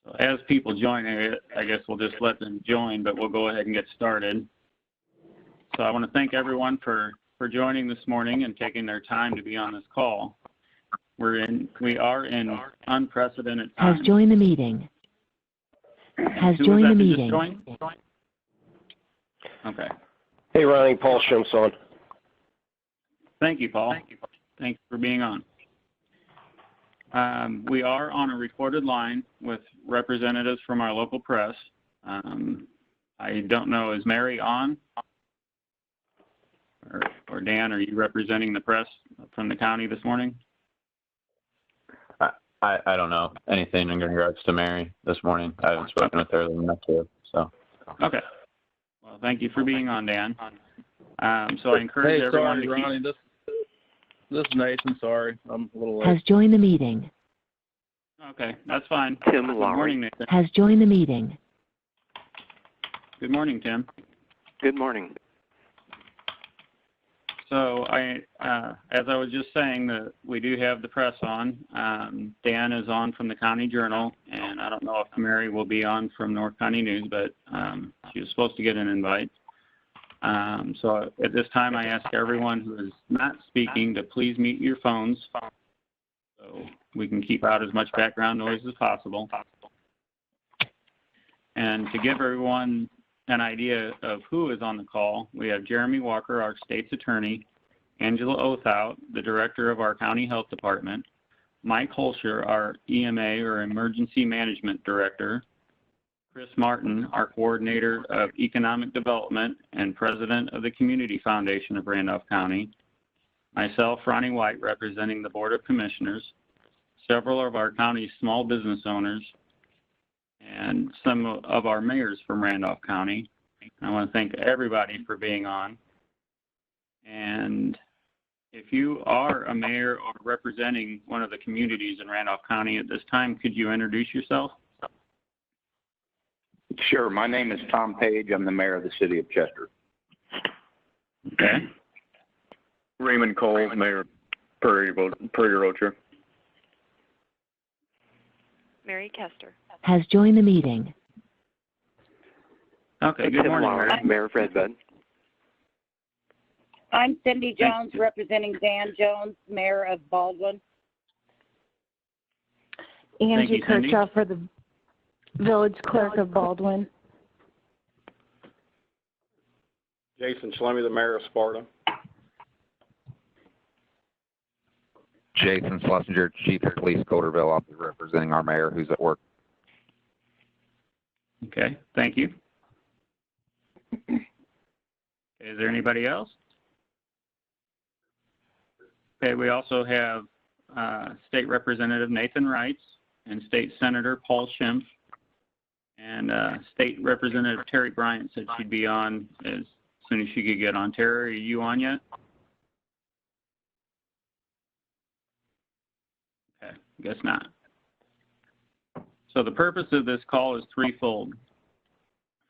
So as people join, I guess we'll just let them join, but we'll go ahead and get started. So I want to thank everyone for joining this morning and taking their time to be on this call. We are in unprecedented times. Has joined the meeting. Has joined the meeting. Okay. Hey, Ronnie, Paul Schimpf's on. Thank you, Paul. Thanks for being on. We are on a recorded line with representatives from our local press. I don't know, is Mary on? Or Dan, are you representing the press from the county this morning? I don't know anything in regards to Mary this morning. I haven't spoken with her enough to, so. Okay. Well, thank you for being on, Dan. So I encourage everyone to keep... Ronnie, this is Nathan. Sorry, I'm a little late. Has joined the meeting. Okay, that's fine. Tim Good Lowry. morning, Nathan. Has joined the meeting. Good morning, Tim. Good morning. So as I was just saying, that we do have the press on. Dan is on from the County Journal, and I don't know if Mary will be on from North County News, but she was supposed to get an invite. So at this time, I ask everyone who is not speaking to please mute your phones so we can keep out as much background noise as possible. And to give everyone an idea of who is on the call, we have Jeremy Walker, our state's attorney, Angela Othout, the director of our county health department, Mike Holscher, our EMA or emergency management director, Chris Martin, our coordinator of economic development and president of the Community Foundation of Randolph County, myself, Ronnie White, representing the Board of Commissioners, several of our county's small business owners, and some of our mayors from Randolph County. I want to thank everybody for being on. And if you are a mayor or representing one of the communities in Randolph County at this time, could you introduce yourself? Sure. My name is Tom Page. I'm the mayor of the city of Chester. Okay. Raymond Cole, Mayor Prairie Rocher. Mary Kester. Has joined the meeting. Okay, good Tim morning, Lowry, Mary. Mayor of Red Bud. I'm Cindy Jones, representing Dan Jones, Mayor of Baldwin. Angie Cindy. Kirchhoff for the Village Clerk of Baldwin. Jason Schlemme, the mayor of Sparta. Jason Schlesinger, Chief of Police, Coderville, I'll be representing our mayor who's at work. Okay, thank you. Is there anybody else? Okay, we also have State Representative Nathan Wrights and State Senator Paul Schimpf, and State Representative Terry Bryant said she'd be on as soon as she could get on. Terry, are you on yet? Okay, guess not. So the purpose of this call is threefold.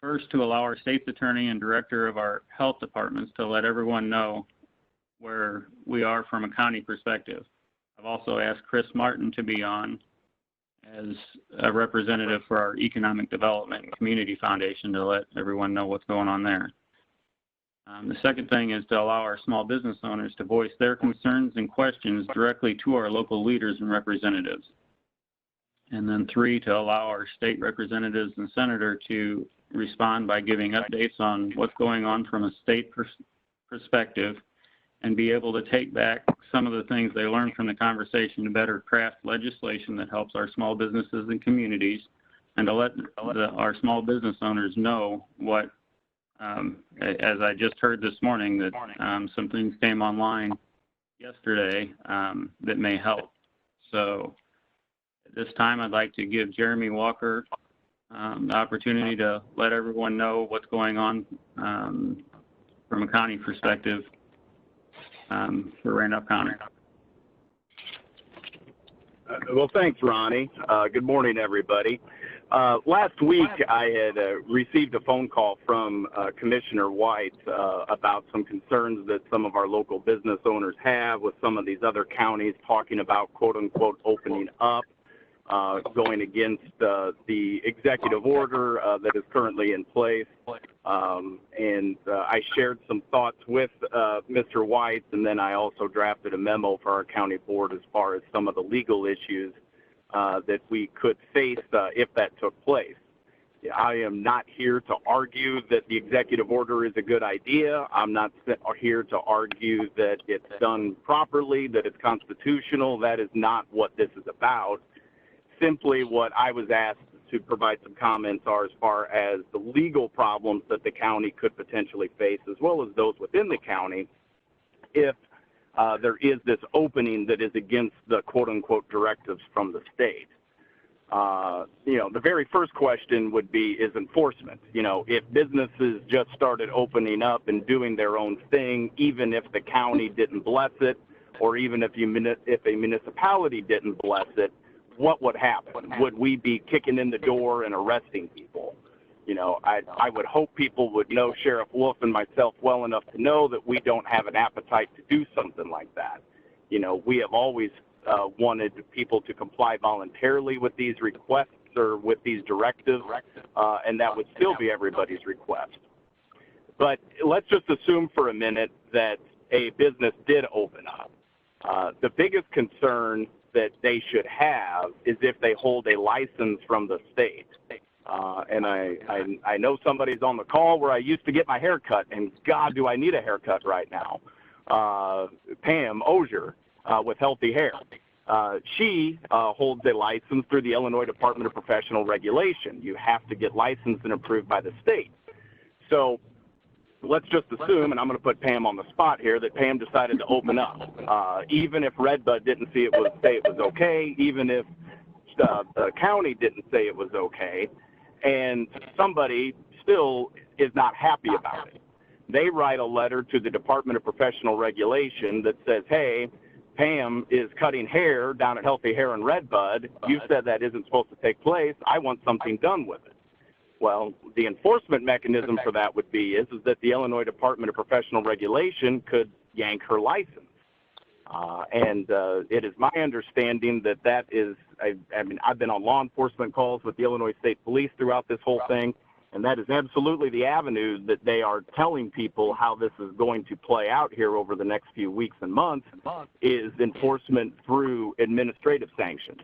First, to allow our state's attorney and director of our health departments to let everyone know where we are from a county perspective. I've also asked Chris Martin to be on as a representative for our Economic Development and Community Foundation to let everyone know what's going on there. The second thing is to allow our small business owners to voice their concerns and questions directly to our local leaders and representatives. And then three, to allow our state representatives and senator to respond by giving updates on what's going on from a state perspective and be able to take back some of the things they learned from the conversation to better craft legislation that helps our small businesses and communities, and to let our small business owners know what, as I just heard this morning, that some things came online yesterday that may help. So at this time, I'd like to give Jeremy Walker the opportunity to let everyone know what's going on from a county perspective for Randolph County. Well, thanks, Ronnie. Good morning, everybody. Last week, I had received a phone call from Commissioner White about some concerns that some of our local business owners have with some of these other counties talking about, quote-unquote, opening up. going against the executive order that is currently in place. I shared some thoughts with Mr. White, and then I also drafted a memo for our county board as far as some of the legal issues that we could face if that took place. I am not here to argue that the executive order is a good idea. I'm not here to argue that it's done properly, that it's constitutional. That is not what this is about. Simply what I was asked to provide some comments are as far as the legal problems that the county could potentially face, as well as those within the county, if there is this opening that is against the quote-unquote directives from the state. The very first question would be, is enforcement. If businesses just started opening up and doing their own thing, even if the county didn't bless it, or even if a municipality didn't bless it, what would happen? Would we be kicking in the door and arresting people? I would hope people would know Sheriff Wolf and myself well enough to know that we don't have an appetite to do something like that. We have always wanted people to comply voluntarily with these requests or with these directives, and that would still be everybody's request. But let's just assume for a minute that a business did open up. The biggest concern that they should have is if they hold a license from the state. And I know somebody's on the call where I used to get my hair cut, and God, do I need a haircut right now. Pam Osier with Healthy Hair. She holds a license through the Illinois Department of Professional Regulation. You have to get licensed and approved by the state. So let's just assume, and I'm going to put Pam on the spot here, that Pam decided to open up. Even if Redbud didn't say it was okay, even if the county didn't say it was okay, and somebody still is not happy about it. They write a letter to the Department of Professional Regulation that says, hey, Pam is cutting hair down at Healthy Hair in Redbud. You said that isn't supposed to take place. I want something done with it. Well, the enforcement mechanism for that would be is that the Illinois Department of Professional Regulation could yank her license. It is my understanding that is, I've been on law enforcement calls with the Illinois State Police throughout this whole thing, and that is absolutely the avenue that they are telling people how this is going to play out here over the next few weeks and months, is enforcement through administrative sanctions.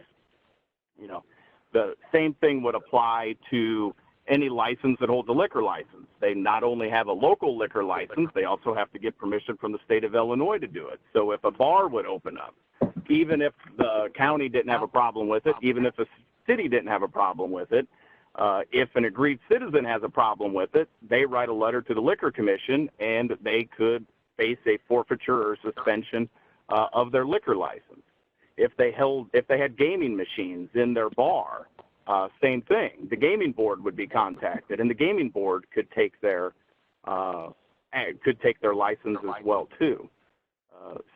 The same thing would apply to any license that holds a liquor license. They not only have a local liquor license, they also have to get permission from the state of Illinois to do it. So if a bar would open up, even if the county didn't have a problem with it, even if a city didn't have a problem with it, if an aggrieved citizen has a problem with it, they write a letter to the Liquor Commission, and they could face a forfeiture or suspension of their liquor license. If they had gaming machines in their bar, same thing. The gaming board would be contacted, and the gaming board could take their license as well too.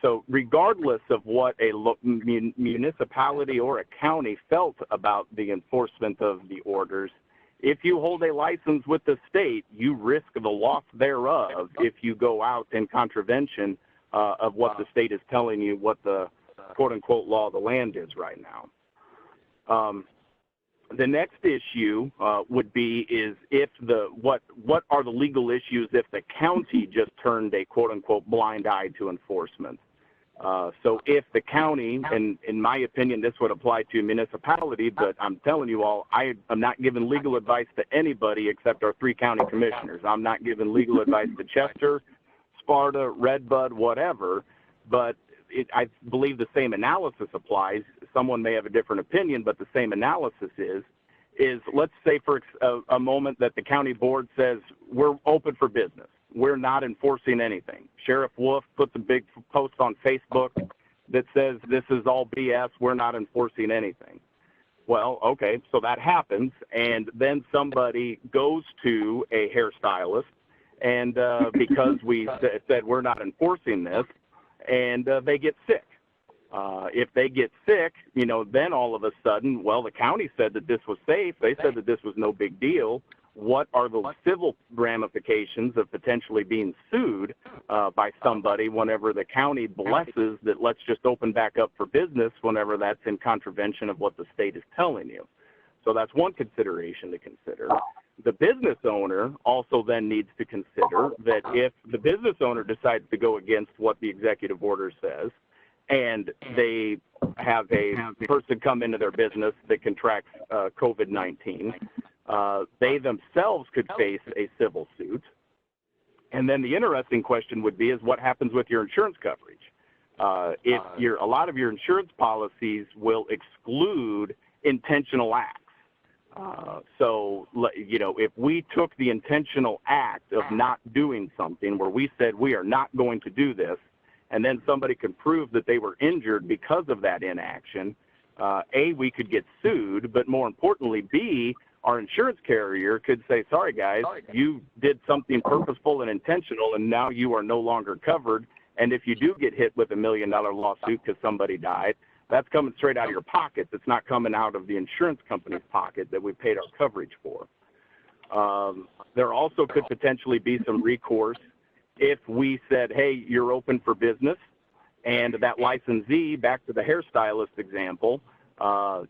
So regardless of what a municipality or a county felt about the enforcement of the orders, if you hold a license with the state, you risk the loss thereof if you go out in contravention of what the state is telling you what the quote-unquote law of the land is right now. The next issue would be is if what are the legal issues if the county just turned a quote-unquote blind eye to enforcement. So if the county, and in my opinion this would apply to a municipality, but I'm telling you all, I am not giving legal advice to anybody except our 3 county commissioners. I'm not giving legal advice to Chester, Sparta, Redbud, whatever, but I believe the same analysis applies. Someone may have a different opinion, but the same analysis is let's say for a moment that the county board says, we're open for business. We're not enforcing anything. Sheriff Wolf puts a big post on Facebook that says this is all BS. We're not enforcing anything. Well, okay, so that happens, and then somebody goes to a hairstylist, and because we said we're not enforcing this, and they get sick. If they get sick, then all of a sudden, well, the county said that this was safe. They said that this was no big deal. what are the civil ramifications of potentially being sued by somebody whenever the county blesses that let's just open back up for business whenever that's in contravention of what the state is telling you. So that's one consideration to consider. The business owner also then needs to consider that if the business owner decides to go against what the executive order says and they have a person come into their business that contracts COVID-19, they themselves could face a civil suit. And then the interesting question would be is what happens with your insurance coverage? If a lot of your insurance policies will exclude intentional acts. So, you know, if we took the intentional act of not doing something where we said we are not going to do this, and then somebody could prove that they were injured because of that inaction, A, we could get sued, but more importantly, B, our insurance carrier could say, sorry, guys, you did something purposeful and intentional, and now you are no longer covered. And if you do get hit with $1 million lawsuit because somebody died, that's coming straight out of your pocket. It's not coming out of the insurance company's pocket that we paid our coverage for. There also could potentially be some recourse if we said, hey, you're open for business, and that licensee, back to the hairstylist example,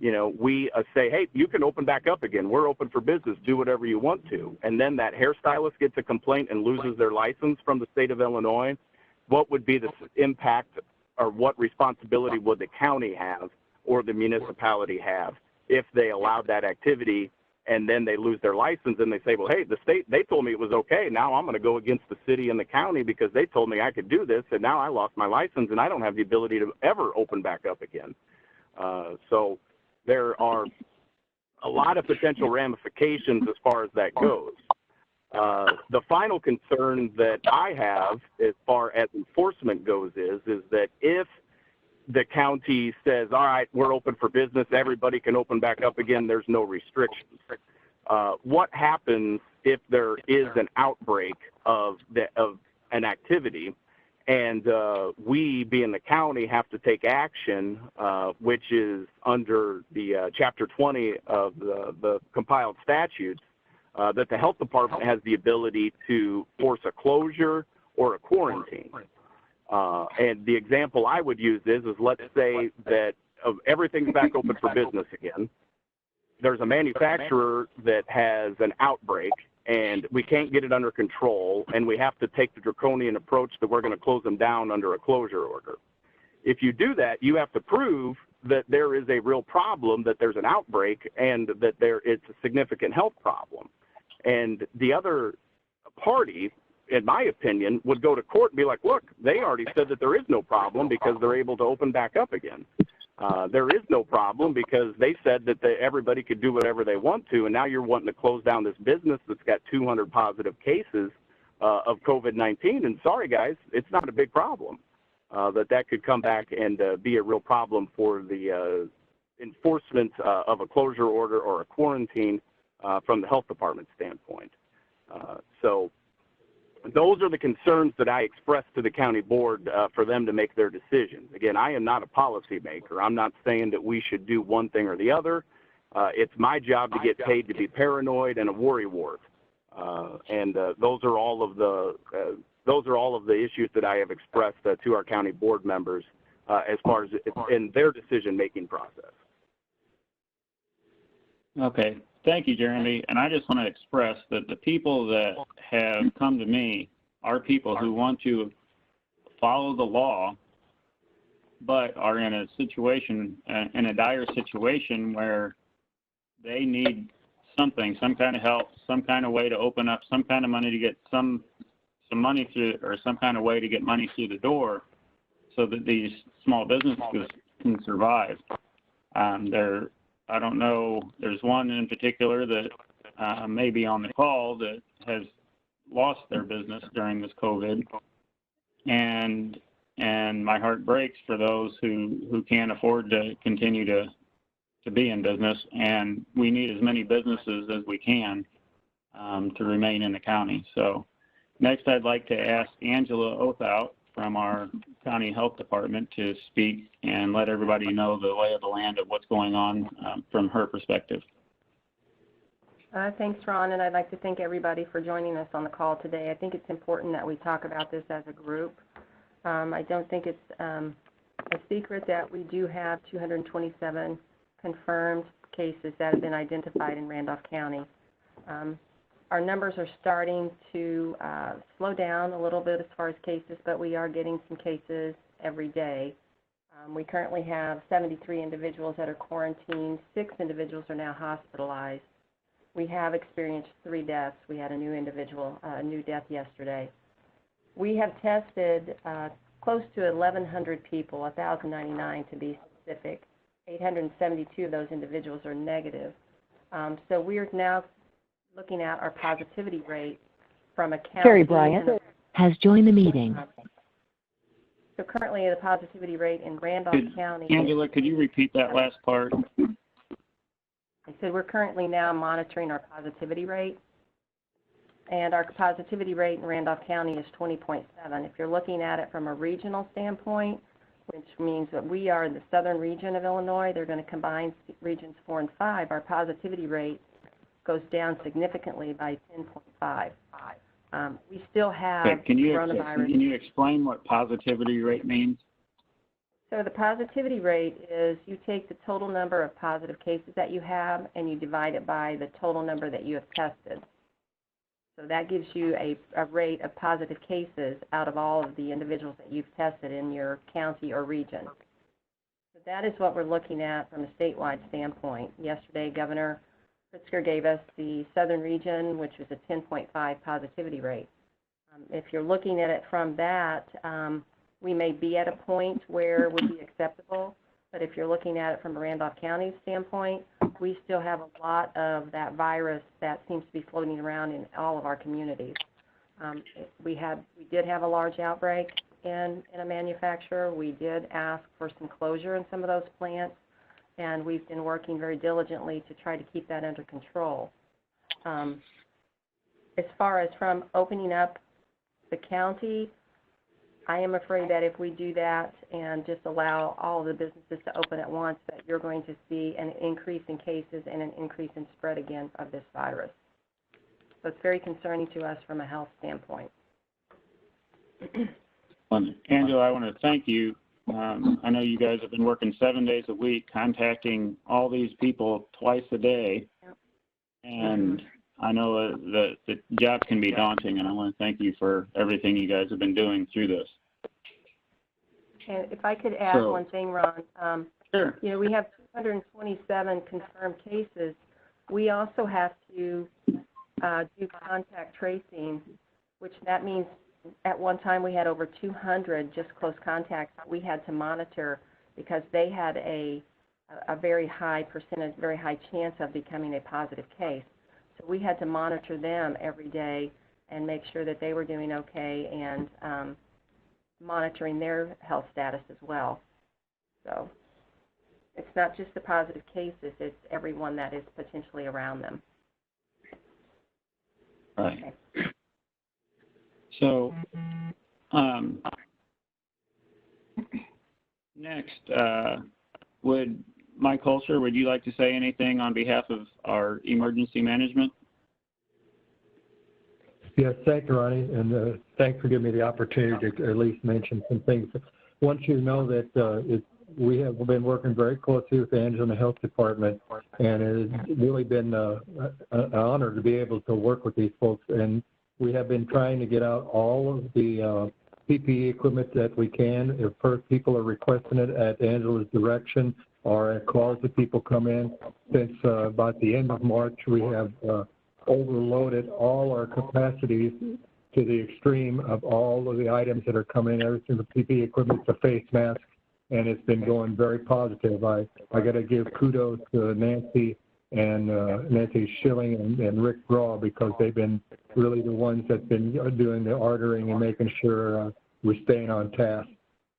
you know, we say, hey, you can open back up again. We're open for business. Do whatever you want to. And then that hairstylist gets a complaint and loses their license from the state of Illinois. What would be the impact or what responsibility would the county have or the municipality have if they allowed that activity and then they lose their license and they say, well, hey, the state, they told me it was okay. Now I'm going to go against the city and the county because they told me I could do this, and now I lost my license and I don't have the ability to ever open back up again. So there are a lot of potential ramifications as far as that goes. The final concern that I have as far as enforcement goes is that if the county says, all right, we're open for business, everybody can open back up again, there's no restrictions. What happens if there is an outbreak of an activity and we, being the county, have to take action, which is under the Chapter 20 of the compiled statutes, that the health department has the ability to force a closure or a quarantine. And the example I would use is let's say that everything's back open for business again. There's a manufacturer that has an outbreak and we can't get it under control, and we have to take the draconian approach that we're going to close them down under a closure order. If you do that, you have to prove that there is a real problem, that there's an outbreak, and that it's a significant health problem. And the other party, in my opinion, would go to court and be like, look, they already said that there is no problem because they're able to open back up again. There is no problem because they said that everybody could do whatever they want to, and now you're wanting to close down this business that's got 200 positive cases of COVID-19. And sorry, guys, it's not a big problem. That could come back and be a real problem for the enforcement of a closure order or a quarantine from the health department standpoint. So those are the concerns that I expressed to the county board for them to make their decision. Again, I am not a policymaker. I'm not saying that we should do one thing or the other. It's my job to get paid to be paranoid and a worrywart. And those are all of the issues that I have expressed to our county board members as far as in their decision-making process. Okay. Thank you, Jeremy. And I just want to express that the people that have come to me are people who want to follow the law, but are in a situation, in a dire situation where they need something, some kind of help, some kind of way to open up, some kind of money to get some money through, or some kind of way to get money through the door so that these small businesses can survive. I don't know, there's one in particular that may be on the call that has lost their business during this COVID. And my heart breaks for those who can't afford to continue to be in business. And we need as many businesses as we can to remain in the county. So next I'd like to ask Angela Othout from our county health department to speak and let everybody know the lay of the land of what's going on from her perspective. Thanks, Ron, and I'd like to thank everybody for joining us on the call today. I think it's important that we talk about this as a group. I don't think it's a secret that we do have 227 confirmed cases that have been identified in Randolph County. Our numbers are starting to slow down a little bit as far as cases, but we are getting some cases every day. We currently have 73 individuals that are quarantined. 6 individuals are now hospitalized. We have experienced 3 deaths. We had a new individual, a new death yesterday. We have tested close to 1,100 people, 1,099 to be specific. 872 of those individuals are negative. So we're now looking at our positivity rate from a county. Terry Bryant has joined the meeting. So currently the positivity rate in Randolph County. Angela, could you repeat that last part? I said we're currently now monitoring our positivity rate. And our positivity rate in Randolph County is 20.7. If you're looking at it from a regional standpoint, which means that we are in the southern region of Illinois, they're going to combine regions 4 and 5, our positivity rate goes down significantly by 10.5. We still have coronavirus. Can you explain what positivity rate means? So the positivity rate is you take the total number of positive cases that you have and you divide it by the total number that you have tested. So that gives you a rate of positive cases out of all of the individuals that you've tested in your county or region. So that is what we're looking at from a statewide standpoint. Yesterday, Governor Pritzker gave us the southern region, which was a 10.5 positivity rate. If you're looking at it from that, we may be at a point where it would be acceptable, but if you're looking at it from a Randolph County standpoint, we still have a lot of that virus that seems to be floating around in all of our communities. We did have a large outbreak in a manufacturer. We did ask for some closure in some of those plants, and we've been working very diligently to try to keep that under control. As far as from opening up the county, I am afraid that if we do that and just allow all the businesses to open at once, that you're going to see an increase in cases and an increase in spread again of this virus. So it's very concerning to us from a health standpoint. Angela, I want to thank you. I know you guys have been working 7 days a week, contacting all these people twice a day, and I know that the job can be daunting, and I want to thank you for everything you guys have been doing through this. And if I could add one thing, Ron. Sure. You know, we have 227 confirmed cases. We also have to do contact tracing, which that means at one time we had over 200 just close contacts that we had to monitor because they had a very high percentage, very high chance of becoming a positive case. So we had to monitor them every day and make sure that they were doing okay and monitoring their health status as well. So it's not just the positive cases, it's everyone that is potentially around them. Right. Okay. So next, would Mike Holzer, would you like to say anything on behalf of our emergency management? Yes, thank you, Ronnie, and thanks for giving me the opportunity to at least mention some things. Want you to know that we have been working very closely with Angela and the health department, and it has really been an honor to be able to work with these folks. And we have been trying to get out all of the PPE equipment that we can. If first people are requesting it at Angela's direction or at calls that people come in, since about the end of March, we have overloaded all our capacities to the extreme of all of the items that are coming in, everything from PPE equipment to face masks, and it's been going very positive. I got to give kudos to Nancy and Nancy Schilling and Rick Graw, because they've been really the ones that have been doing the ordering and making sure we're staying on task.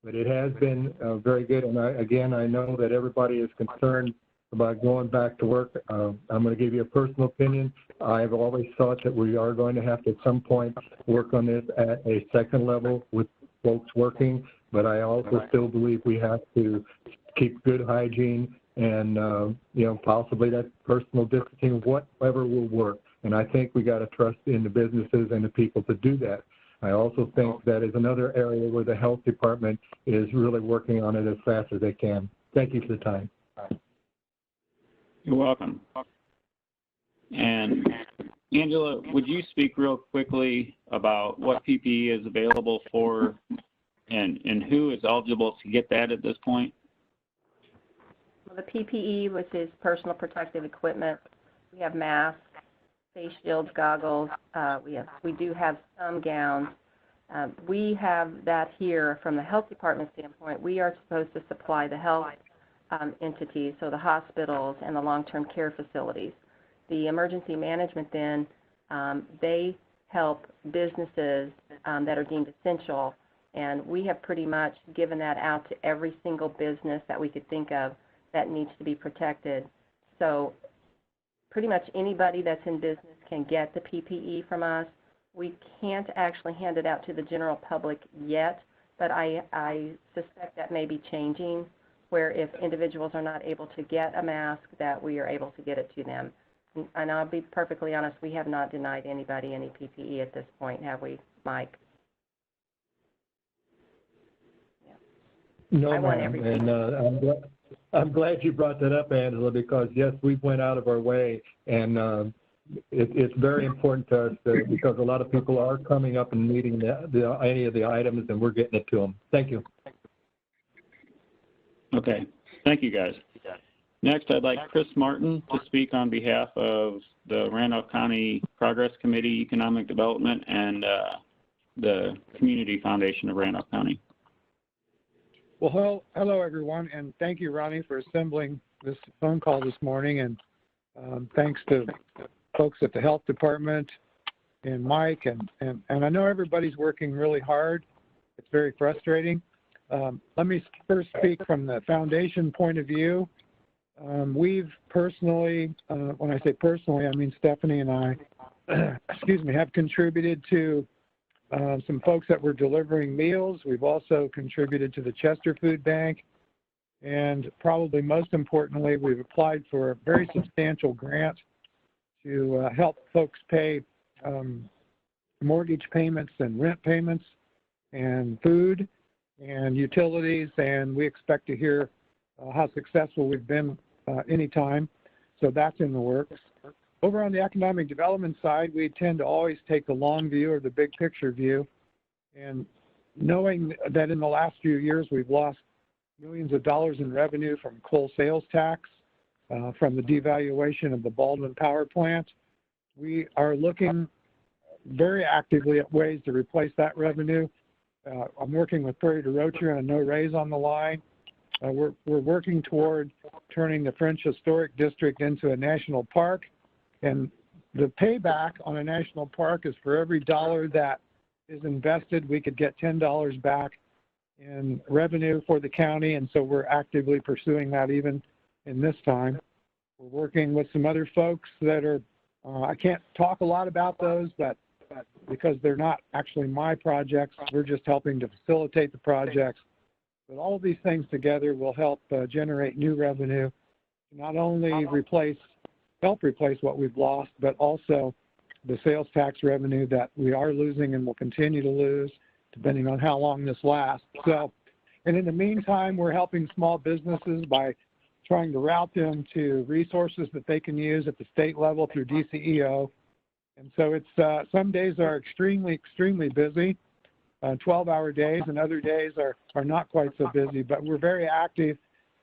But it has been very good, and I know that everybody is concerned about going back to work. I'm going to give you a personal opinion. I've always thought that we are going to have to at some point work on this at a second level with folks working, but I also still believe we have to keep good hygiene and possibly that personal distancing, whatever will work. And I think we got to trust in the businesses and the people to do that. I also think that is another area where the health department is really working on it as fast as they can. Thank you for the time. You're welcome. And Angela, would you speak real quickly about what PPE is available for and who is eligible to get that at this point? Well, the PPE, which is personal protective equipment, we have masks, face shields, goggles. We do have some gowns. We have that here from the health department standpoint. We are supposed to supply the health entities, so the hospitals and the long-term care facilities. The emergency management then, they help businesses that are deemed essential, and we have pretty much given that out to every single business that we could think of that needs to be protected. So pretty much anybody that's in business can get the PPE from us. We can't actually hand it out to the general public yet, but I suspect that may be changing, where if individuals are not able to get a mask, that we are able to get it to them. And I'll be perfectly honest, we have not denied anybody any PPE at this point, have we, Mike? Yeah. No, ma'am. And I'm glad you brought that up, Angela, because, yes, we went out of our way, and it's very important to us because a lot of people are coming up and needing any of the items, and we're getting it to them. Thank you. Okay. Thank you, guys. Next, I'd like Chris Martin to speak on behalf of the Randolph County Progress Committee, Economic Development, and the Community Foundation of Randolph County. Well, hello, everyone, and thank you, Ronnie, for assembling this phone call this morning, and thanks to folks at the Health Department and Mike, and I know everybody's working really hard. It's very frustrating. Let me first speak from the foundation point of view. We've personally, when I say personally, I mean Stephanie and I, have contributed to some folks that were delivering meals. We've also contributed to the Chester Food Bank. And probably most importantly, we've applied for a very substantial grant to help folks pay mortgage payments and rent payments and food and utilities. And we expect to hear how successful we've been anytime. So that's in the works. Over on the economic development side, we tend to always take the long view or the big picture view. And knowing that in the last few years we've lost millions of dollars in revenue from coal sales tax, from the devaluation of the Baldwin power plant, we are looking very actively at ways to replace that revenue. I'm working with Prairie du Rocher and a no raise on the line. We're working toward turning the French Historic District into a national park. And the payback on a national park is for every dollar that is invested, we could get $10 back in revenue for the county. And so we're actively pursuing that even in this time. We're working with some other folks that are, I can't talk a lot about those, but because they're not actually my projects, we're just helping to facilitate the projects. But all of these things together will help generate new revenue, not only help replace what we've lost, but also the sales tax revenue that we are losing and will continue to lose, depending on how long this lasts. So, and in the meantime, we're helping small businesses by trying to route them to resources that they can use at the state level through DCEO. And so it's some days are extremely, extremely busy, 12-hour days, and other days are not quite so busy, but we're very active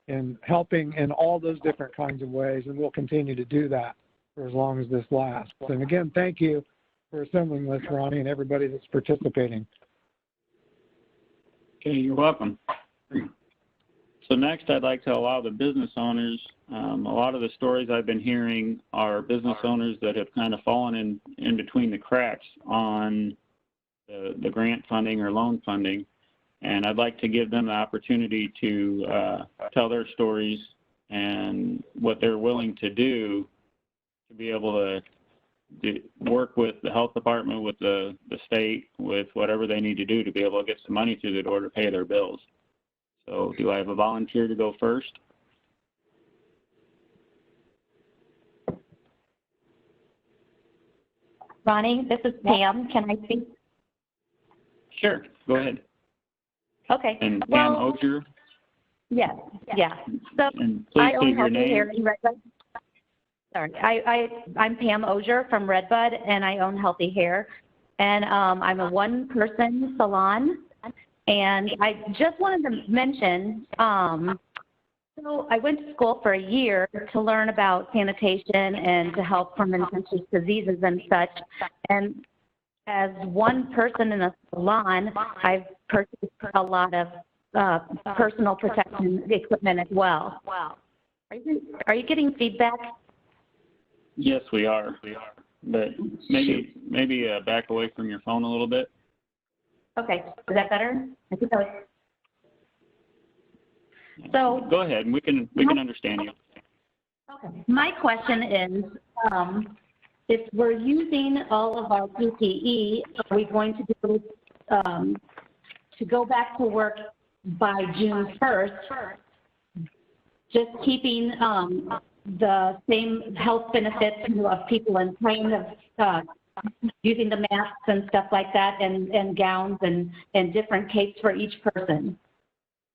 in helping in all those different kinds of ways, and we'll continue to do that for as long as this lasts. And again, thank you for assembling this, Ronnie, and everybody that's participating. Okay, you're welcome. So next, I'd like to allow the business owners. A lot of the stories I've been hearing are business owners that have kind of fallen in between the cracks on the grant funding or loan funding. And I'd like to give them the opportunity to tell their stories and what they're willing to do to be able to work with the health department, with the state, with whatever they need to do to be able to get some money through the door to pay their bills. So do I have a volunteer to go first? Ronnie, this is Pam. Can I speak? Sure, go ahead. Okay. And Pam well, Ogier? Yes, yeah. So And please I own state your Healthy name. Hair in Redbud. Sorry, I'm Pam Ogier from Redbud, and I own Healthy Hair. And I'm a one-person salon. And I just wanted to mention, so I went to school for a year to learn about sanitation and to help from infectious diseases and such. And as one person in a salon, I've purchased a lot of personal protection equipment as well. Are you getting feedback? Yes, we are. But maybe back away from your phone a little bit. Okay, is that better? I think that was... So go ahead, and we can understand you. Okay. My question is, if we're using all of our PPE, are we going to do to go back to work by June 1st, just keeping the same health benefits of people and kind of using the masks and stuff like that, and gowns and different capes for each person,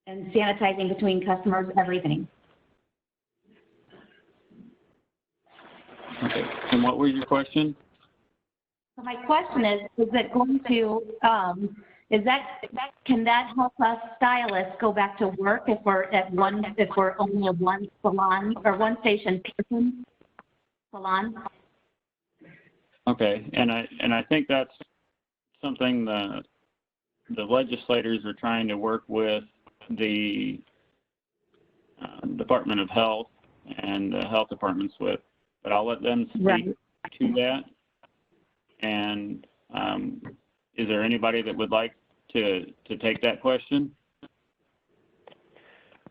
and sanitizing between customers, everything. Okay. And what was your question? So my question is it going to, can that help us stylists go back to work if we're only a one salon or one station person salon? Okay, and I think that's something the legislators are trying to work with the Department of Health and the health departments with, but I'll let them speak to that. And is there anybody that would like to take that question?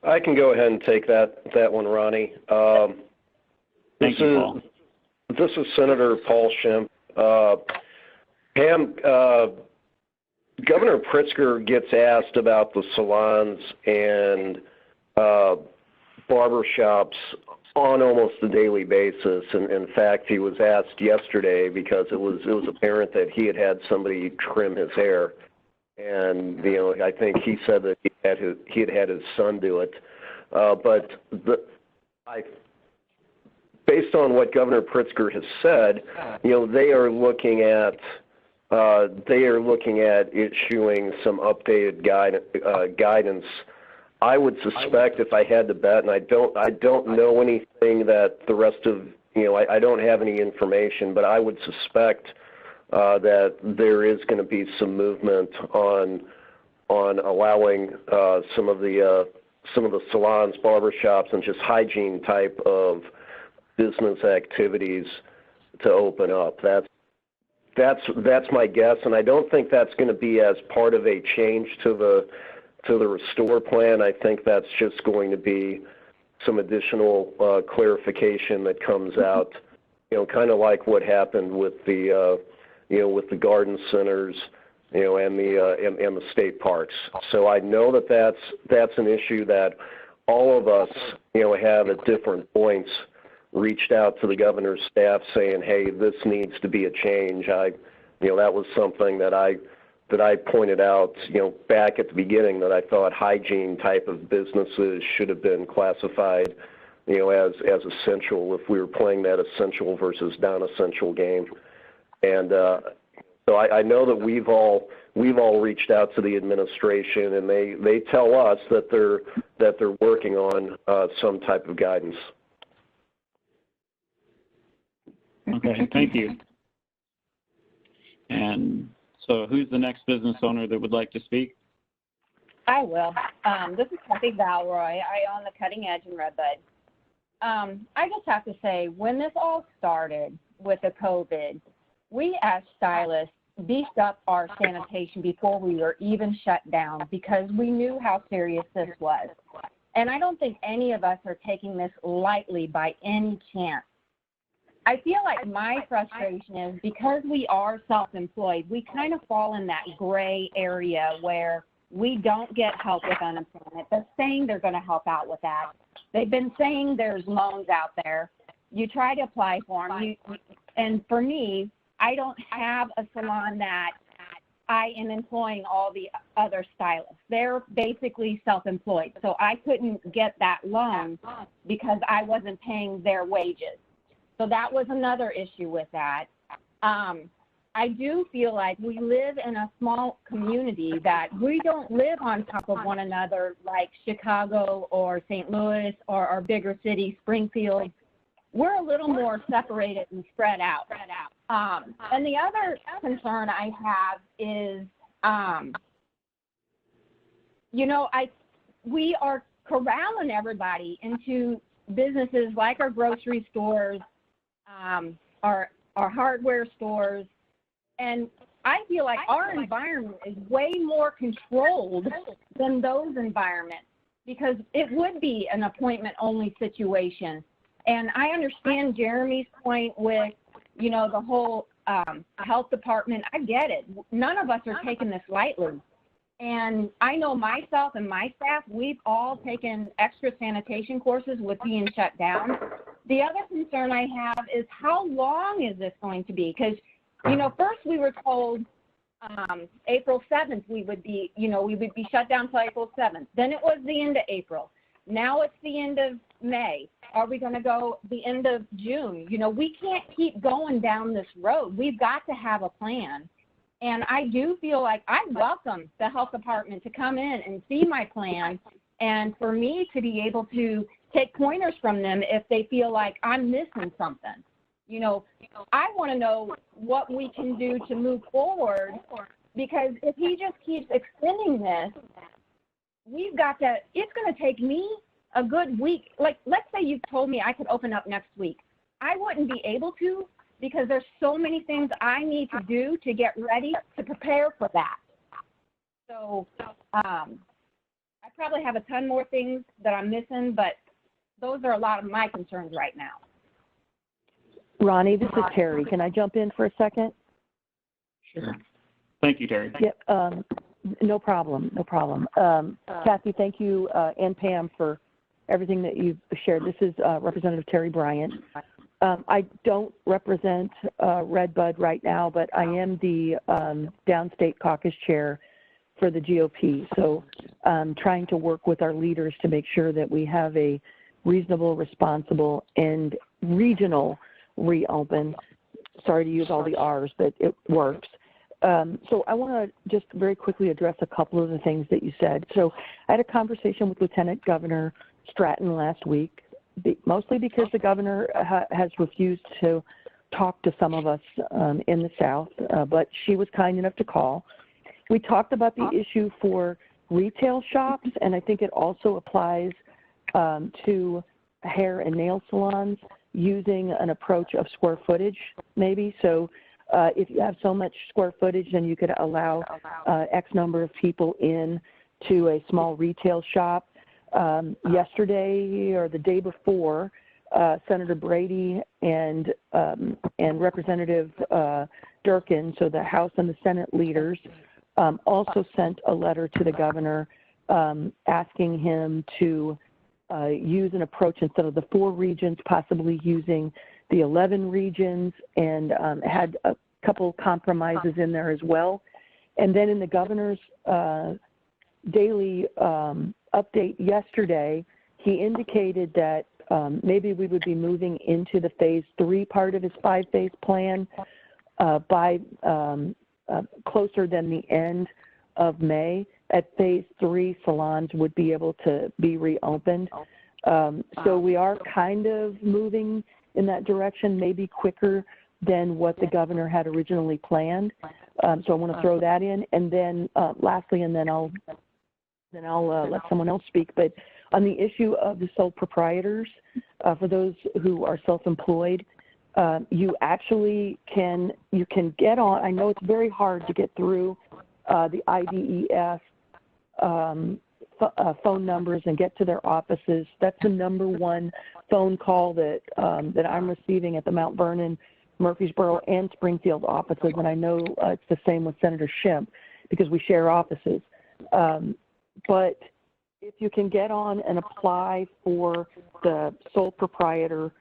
I can go ahead and take that one, Ronnie. Thank you, Paul. This is Senator Paul Schimpf. Pam, Governor Pritzker gets asked about the salons and barbershops on almost a daily basis. And in fact, he was asked yesterday because it was apparent that he had somebody trim his hair. And, I think he said that he had his son do it. Based on what Governor Pritzker has said, they are looking at issuing some updated guidance. I would suspect, if I had to bet, and I don't know anything that the rest of I don't have any information, but I would suspect that there is going to be some movement on allowing some of the salons, barbershops, and just hygiene type of business activities to open up. That's my guess, and I don't think that's going to be as part of a change to the restore plan. I think that's just going to be some additional clarification that comes out, kind of like what happened with the garden centers, and the state parks. So I know that that's an issue that all of us, have at different points reached out to the governor's staff saying, hey, this needs to be a change. That was something that I pointed out, back at the beginning, that I thought hygiene type of businesses should have been classified, as essential if we were playing that essential versus non-essential game. And so I know that we've all reached out to the administration, and they tell us that they're working on some type of guidance. Okay, thank you. And so who's the next business owner that would like to speak? I will. This is Kathy Valroy. I own the Cutting Edge in Redbud. I just have to say, when this all started with the COVID, we as stylists beefed up our sanitation before we were even shut down because we knew how serious this was. And I don't think any of us are taking this lightly by any chance. I feel like my frustration is because we are self-employed, we kind of fall in that gray area where we don't get help with unemployment. They're saying they're going to help out with that. They've been saying there's loans out there. You try to apply for them. And for me, I don't have a salon that I am employing all the other stylists. They're basically self-employed. So I couldn't get that loan because I wasn't paying their wages. So that was another issue with that. I do feel like we live in a small community that we don't live on top of one another like Chicago or St. Louis or our bigger city, Springfield. We're a little more separated and spread out. And the other concern I have is, we are corralling everybody into businesses like our grocery stores, our hardware stores, and I feel like our environment is way more controlled than those environments because it would be an appointment-only situation. And I understand Jeremy's point with, the whole health department. I get it. None of us are taking this lightly. And I know myself and my staff, we've all taken extra sanitation courses with being shut down. The other concern I have is how long is this going to be? Because, first we were told April 7th we would be shut down till April 7th. Then it was the end of April. Now it's the end of May. Are we going to go the end of June? We can't keep going down this road. We've got to have a plan. And I do feel like I welcome the health department to come in and see my plan and for me to be able to take pointers from them if they feel like I'm missing something. I want to know what we can do to move forward because if he just keeps extending this, it's going to take me a good week. Like, let's say you told me I could open up next week. I wouldn't be able to because there's so many things I need to do to get ready to prepare for that. So I probably have a ton more things that I'm missing, but those are a lot of my concerns right now. Ronnie, this is Terry. Can I jump in for a second? Sure. Thank you, Terry. Yeah, no problem. Kathy, thank you, and Pam for everything that you've shared. This is Representative Terry Bryant. I don't represent Redbud right now, but I am the downstate caucus chair for the GOP. So I'm trying to work with our leaders to make sure that we have a reasonable, responsible, and regional reopen. Sorry to use all the R's, but it works. So I want to just very quickly address a couple of the things that you said. So I had a conversation with Lieutenant Governor Stratton last week, mostly because the governor has refused to talk to some of us in the South, but she was kind enough to call. We talked about the issue for retail shops, and I think it also applies to hair and nail salons using an approach of square footage, maybe. So if you have so much square footage, then you could allow X number of people in to a small retail shop. Yesterday or the day before, Senator Brady and Representative Durkin, so the House and the Senate leaders, also sent a letter to the governor asking him to use an approach instead of the 4 regions, possibly using the 11 regions, and had a couple compromises in there as well. And then in the governor's daily update yesterday, he indicated that maybe we would be moving into the phase 3 part of his 5-phase plan by closer than the end of May. At phase 3, salons would be able to be reopened. So we are kind of moving in that direction, maybe quicker than what the governor had originally planned. So I want to throw that in. And then lastly, and then I'll let someone else speak, but on the issue of the sole proprietors, for those who are self-employed, you actually can get on. I know it's very hard to get through the IDES phone numbers and get to their offices. That's the #1 phone call that I'm receiving at the Mount Vernon, Murfreesboro, and Springfield offices, and I know it's the same with Senator Schimpf because we share offices. But if you can get on and apply for the sole proprietor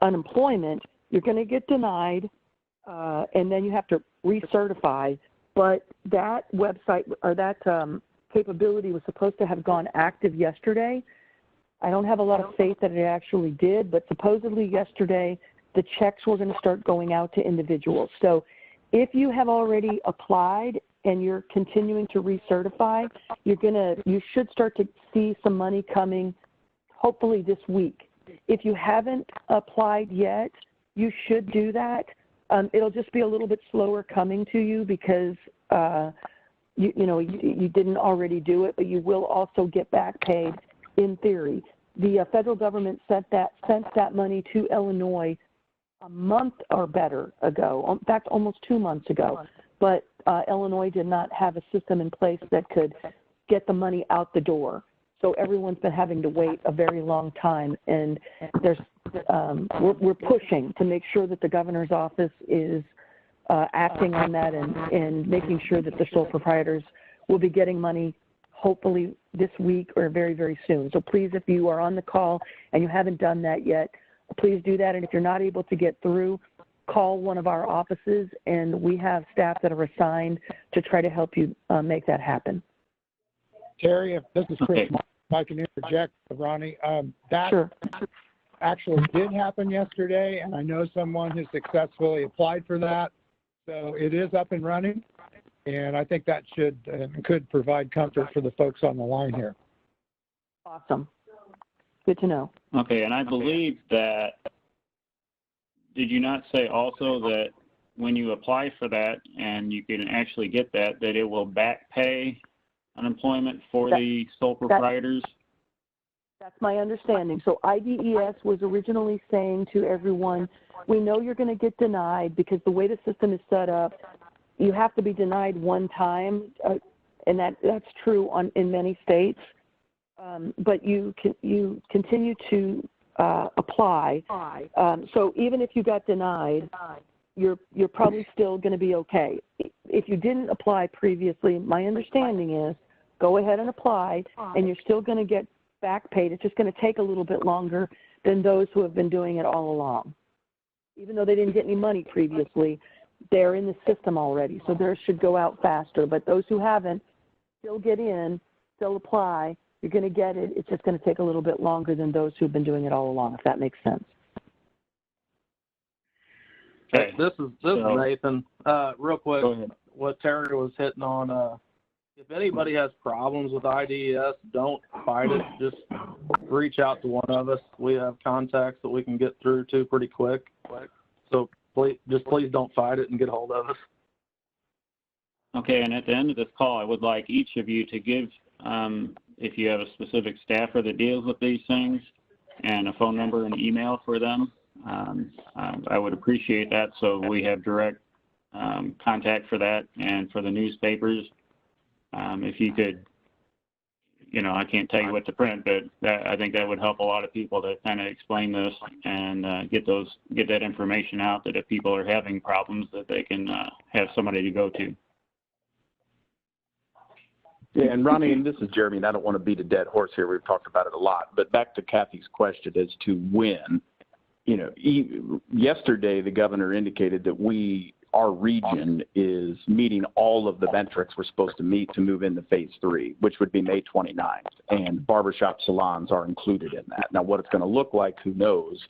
unemployment, you're going to get denied. and then you have to recertify. But that website or that capability was supposed to have gone active yesterday. I don't have a lot of faith that it actually did, but supposedly yesterday the checks were going to start going out to individuals. So if you have already applied and you're continuing to recertify, you should start to see some money coming hopefully this week. If you haven't applied yet, you should do that. It'll just be a little bit slower coming to you because you didn't already do it, but you will also get back paid in theory. The federal government sent that money to Illinois a month or better ago, in fact, almost 2 months ago. But Illinois did not have a system in place that could get the money out the door. So everyone's been having to wait a very long time, and we're pushing to make sure that the governor's office is acting on that and making sure that the sole proprietors will be getting money hopefully this week or very, very soon. So please, if you are on the call and you haven't done that yet, please do that. And if you're not able to get through, call one of our offices, and we have staff that are assigned to try to help you make that happen. Terry, if this is Chris, if I can interject, Ronnie, that sure. actually did happen yesterday, and I know someone who successfully applied for that. So it is up and running, and I think that could provide comfort for the folks on the line here. Awesome. Good to know. Okay, and I believe that, did you not say also that when you apply for that and you can actually get that it will back pay unemployment for the sole proprietors? That's my understanding. So IDES was originally saying to everyone, we know you're going to get denied because the way the system is set up, you have to be denied one time, and that's true in many states. But you continue to apply. So even if you got denied, you're probably still going to be okay. If you didn't apply previously, my understanding is go ahead and apply, and you're still going to get back paid. It's just going to take a little bit longer than those who have been doing it all along. Even though they didn't get any money previously, they're in the system already, so theirs should go out faster. But those who haven't, still get in, still apply. You're going to get it. It's just going to take a little bit longer than those who've been doing it all along, if that makes sense. Okay. This is Nathan. Real quick, what Terry was hitting on, if anybody has problems with IDES, don't fight it. Just reach out to one of us. We have contacts that we can get through to pretty quick. So please don't fight it and get a hold of us. Okay, and at the end of this call, I would like each of you to give, if you have a specific staffer that deals with these things, and a phone number and email for them. I would appreciate that, so we have direct contact for that, and for the newspapers. If you could, I can't tell you what to print, but I think that would help a lot of people to kind of explain this and get that information out, that if people are having problems, that they can have somebody to go to. Yeah, and Ronnie, and this is Jeremy, and I don't want to beat a dead horse here. We've talked about it a lot, but back to Kathy's question as to when. Yesterday the governor indicated that our region is meeting all of the metrics we're supposed to meet to move into phase 3, which would be May 29th, and barbershop salons are included in that. Now, what it's going to look like, who knows?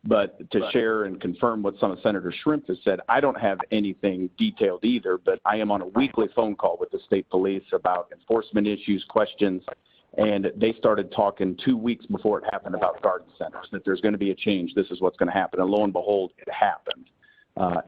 But to share and confirm what some of Senator Shrimp has said, I don't have anything detailed either, but I am on a weekly phone call with the state police about enforcement issues, questions, and they started talking 2 weeks before it happened about garden centers, that there's going to be a change. This is what's going to happen. And lo and behold, it happened.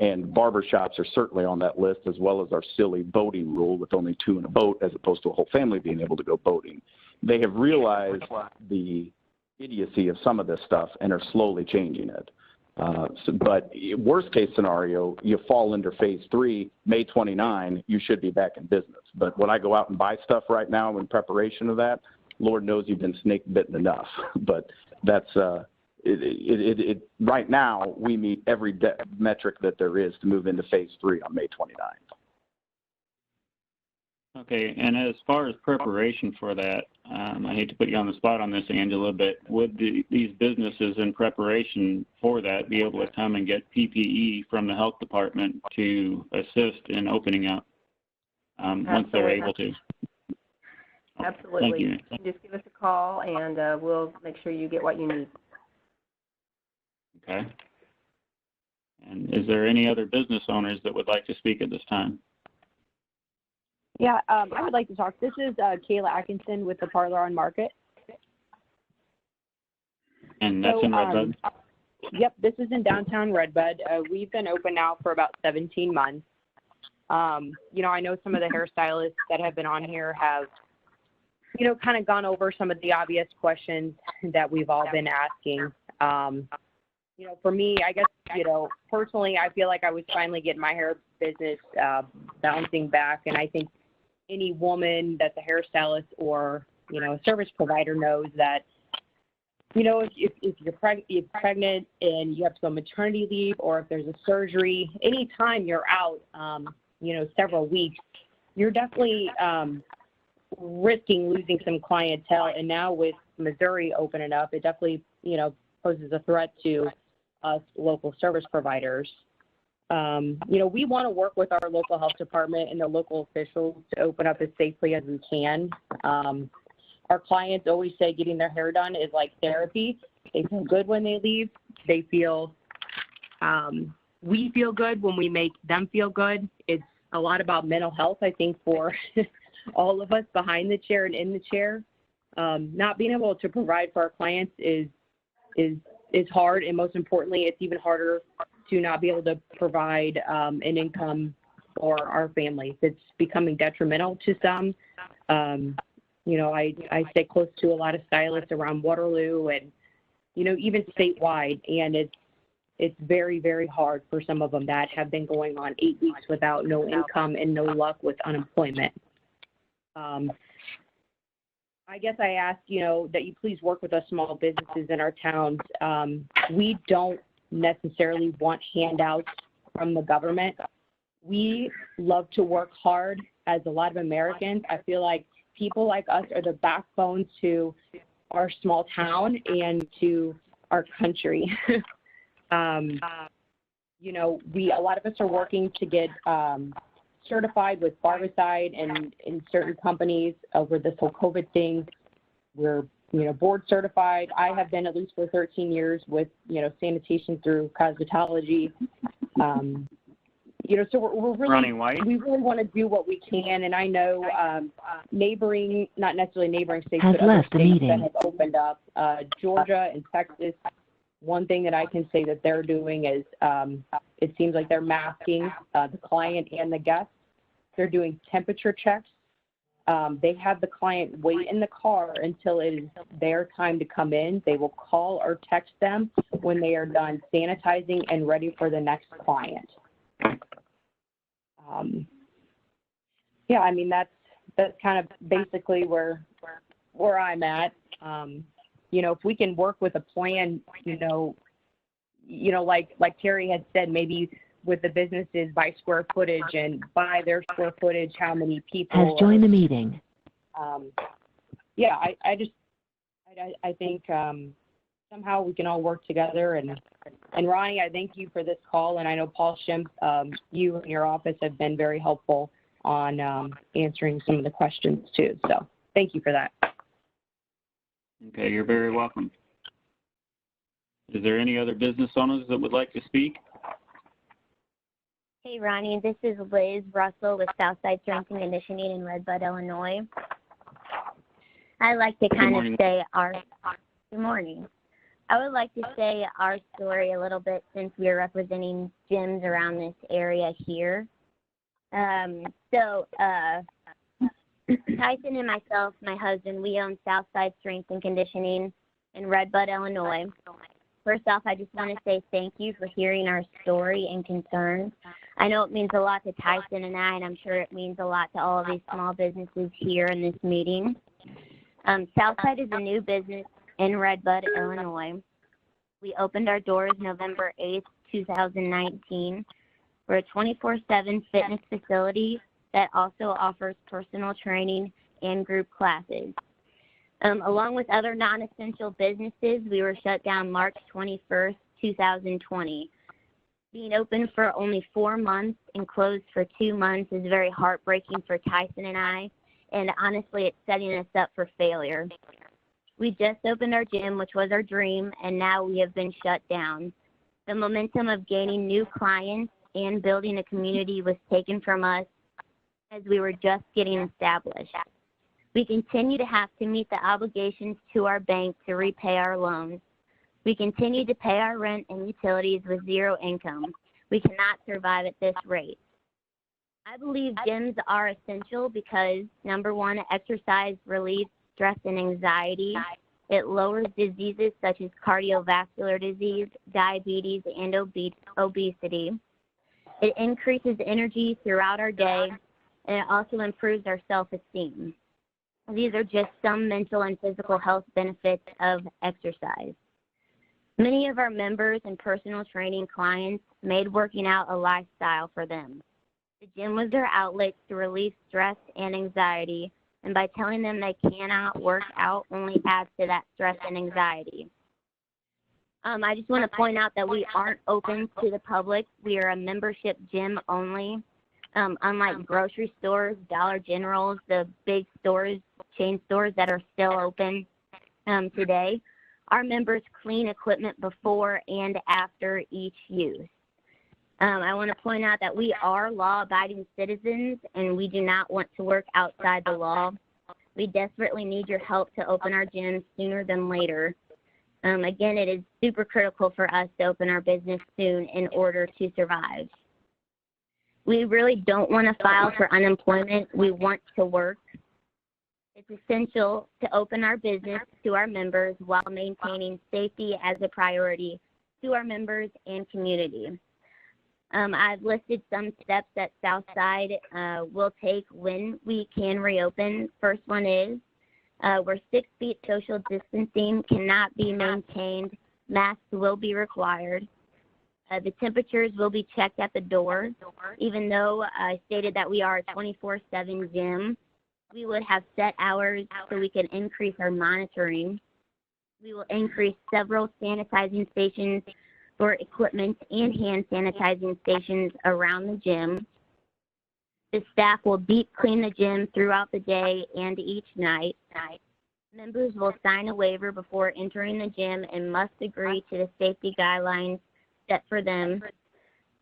And barbershops are certainly on that list, as well as our silly boating rule with only 2 in a boat as opposed to a whole family being able to go boating. They have realized the idiocy of some of this stuff and are slowly changing it. But worst case scenario, you fall under phase 3, May 29, you should be back in business. But when I go out and buy stuff right now in preparation of that, Lord knows you've been snake bitten enough. But that's right now we meet every metric that there is to move into phase 3 on May 29th. Okay, and as far as preparation for that, I hate to put you on the spot on this, Angela, but would these businesses in preparation for that be able to come and get PPE from the health department to assist in opening up once they're able to? Absolutely. Thank you. Just give us a call, and we'll make sure you get what you need. Okay. And is there any other business owners that would like to speak at this time? Yeah, I would like to talk. This is Kayla Atkinson with the Parlor on Market. And that's in Redbud? Yep, this is in downtown Redbud. We've been open now for about 17 months. You know, I know some of the hairstylists that have been on here have, you know, kind of gone over some of the obvious questions that we've all been asking. You know, for me, I guess, you know, personally, I feel like I was finally getting my hair business bouncing back, and I think any woman that's a hairstylist or, you know, a service provider knows that, you know, if you're pregnant and you have to go maternity leave, or if there's a surgery, anytime you're out, you know, several weeks, you're definitely risking losing some clientele. And now with Missouri opening up, it definitely, you know, poses a threat to us local service providers. You know, we want to work with our local health department and the local officials to open up as safely as we can. Our clients always say getting their hair done is like therapy. They feel good when they leave. They feel, we feel good when we make them feel good. It's a lot about mental health, I think, for all of us behind the chair and in the chair. Not being able to provide for our clients is hard, and most importantly, it's even harder to not be able to provide an income for our families. It's becoming detrimental to some. You know, I stay close to a lot of stylists around Waterloo and, you know, even statewide, and it's very, very hard for some of them that have been going on 8 weeks without no income and no luck with unemployment. I guess I ask, you know, that you please work with us small businesses in our towns. We don't necessarily want handouts from the government. We love to work hard as a lot of Americans. I feel like people like us are the backbone to our small town and to our country. You know, a lot of us are working to get certified with Barbicide and in certain companies over this whole COVID thing. We're, you know, board certified. I have been at least for 13 years with, you know, sanitation through cosmetology. You know, so we're really, we really want to do what we can. And I know neighboring, not necessarily neighboring states, but other states that have opened up, Georgia and Texas. One thing that I can say that they're doing is it seems like they're masking the client and the guest. They're doing temperature checks. They have the client wait in the car until it is their time to come in. They will call or text them when they are done sanitizing and ready for the next client. Yeah, I mean, that's kind of basically where I'm at. You know, if we can work with a plan, you know, like Terry had said, maybe with the businesses by square footage and by their square footage, how many people has joined the meeting. Yeah, I think somehow we can all work together. And Ronnie, I thank you for this call. And I know Paul Schimpf, you and your office have been very helpful on answering some of the questions too. So thank you for that. Okay, you're very welcome. Is there any other business owners that would like to speak? Hey, Ronnie, this is Liz Russell with Southside Strength and Conditioning in Redbud, Illinois. I like to kind of say good morning. I would like to say our story a little bit since we are representing gyms around this area here. Tyson and myself, my husband, we own Southside Strength and Conditioning in Redbud, Illinois. First off, I just want to say thank you for hearing our story and concerns. I know it means a lot to Tyson and I, and I'm sure it means a lot to all of these small businesses here in this meeting. Southside is a new business in Redbud, Illinois. We opened our doors November 8th, 2019. We're a 24/7 fitness facility that also offers personal training and group classes. Along with other non-essential businesses, we were shut down March 21st, 2020. Being open for only 4 months and closed for 2 months is very heartbreaking for Tyson and I, and honestly, it's setting us up for failure. We just opened our gym, which was our dream, and now we have been shut down. The momentum of gaining new clients and building a community was taken from us as we were just getting established. We continue to have to meet the obligations to our bank to repay our loans. We continue to pay our rent and utilities with zero income. We cannot survive at this rate. I believe gyms are essential because, number one, exercise relieves stress and anxiety. It lowers diseases such as cardiovascular disease, diabetes, and obesity. It increases energy throughout our day, and it also improves our self-esteem. These are just some mental and physical health benefits of exercise. Many of our members and personal training clients made working out a lifestyle for them. The gym was their outlet to relieve stress and anxiety, and by telling them they cannot work out only adds to that stress and anxiety. I just want to point out that we aren't open to the public. We are a membership gym only. Unlike grocery stores, Dollar Generals, the big stores, chain stores that are still open today, our members clean equipment before and after each use. I want to point out that we are law-abiding citizens and we do not want to work outside the law. We desperately need your help to open our gym sooner than later. Again, it is super critical for us to open our business soon in order to survive. We really don't want to file for unemployment. We want to work. It's essential to open our business to our members while maintaining safety as a priority to our members and community. I've listed some steps that Southside will take when we can reopen. First one is where 6 feet social distancing cannot be maintained, masks will be required. The temperatures will be checked at the door. Even though I stated that we are a 24/7 gym, we would have set hours so we can increase our monitoring. We will increase several sanitizing stations for equipment and hand sanitizing stations around the gym. The staff will deep clean the gym throughout the day and each night. Members will sign a waiver before entering the gym and must agree to the safety guidelines set for them.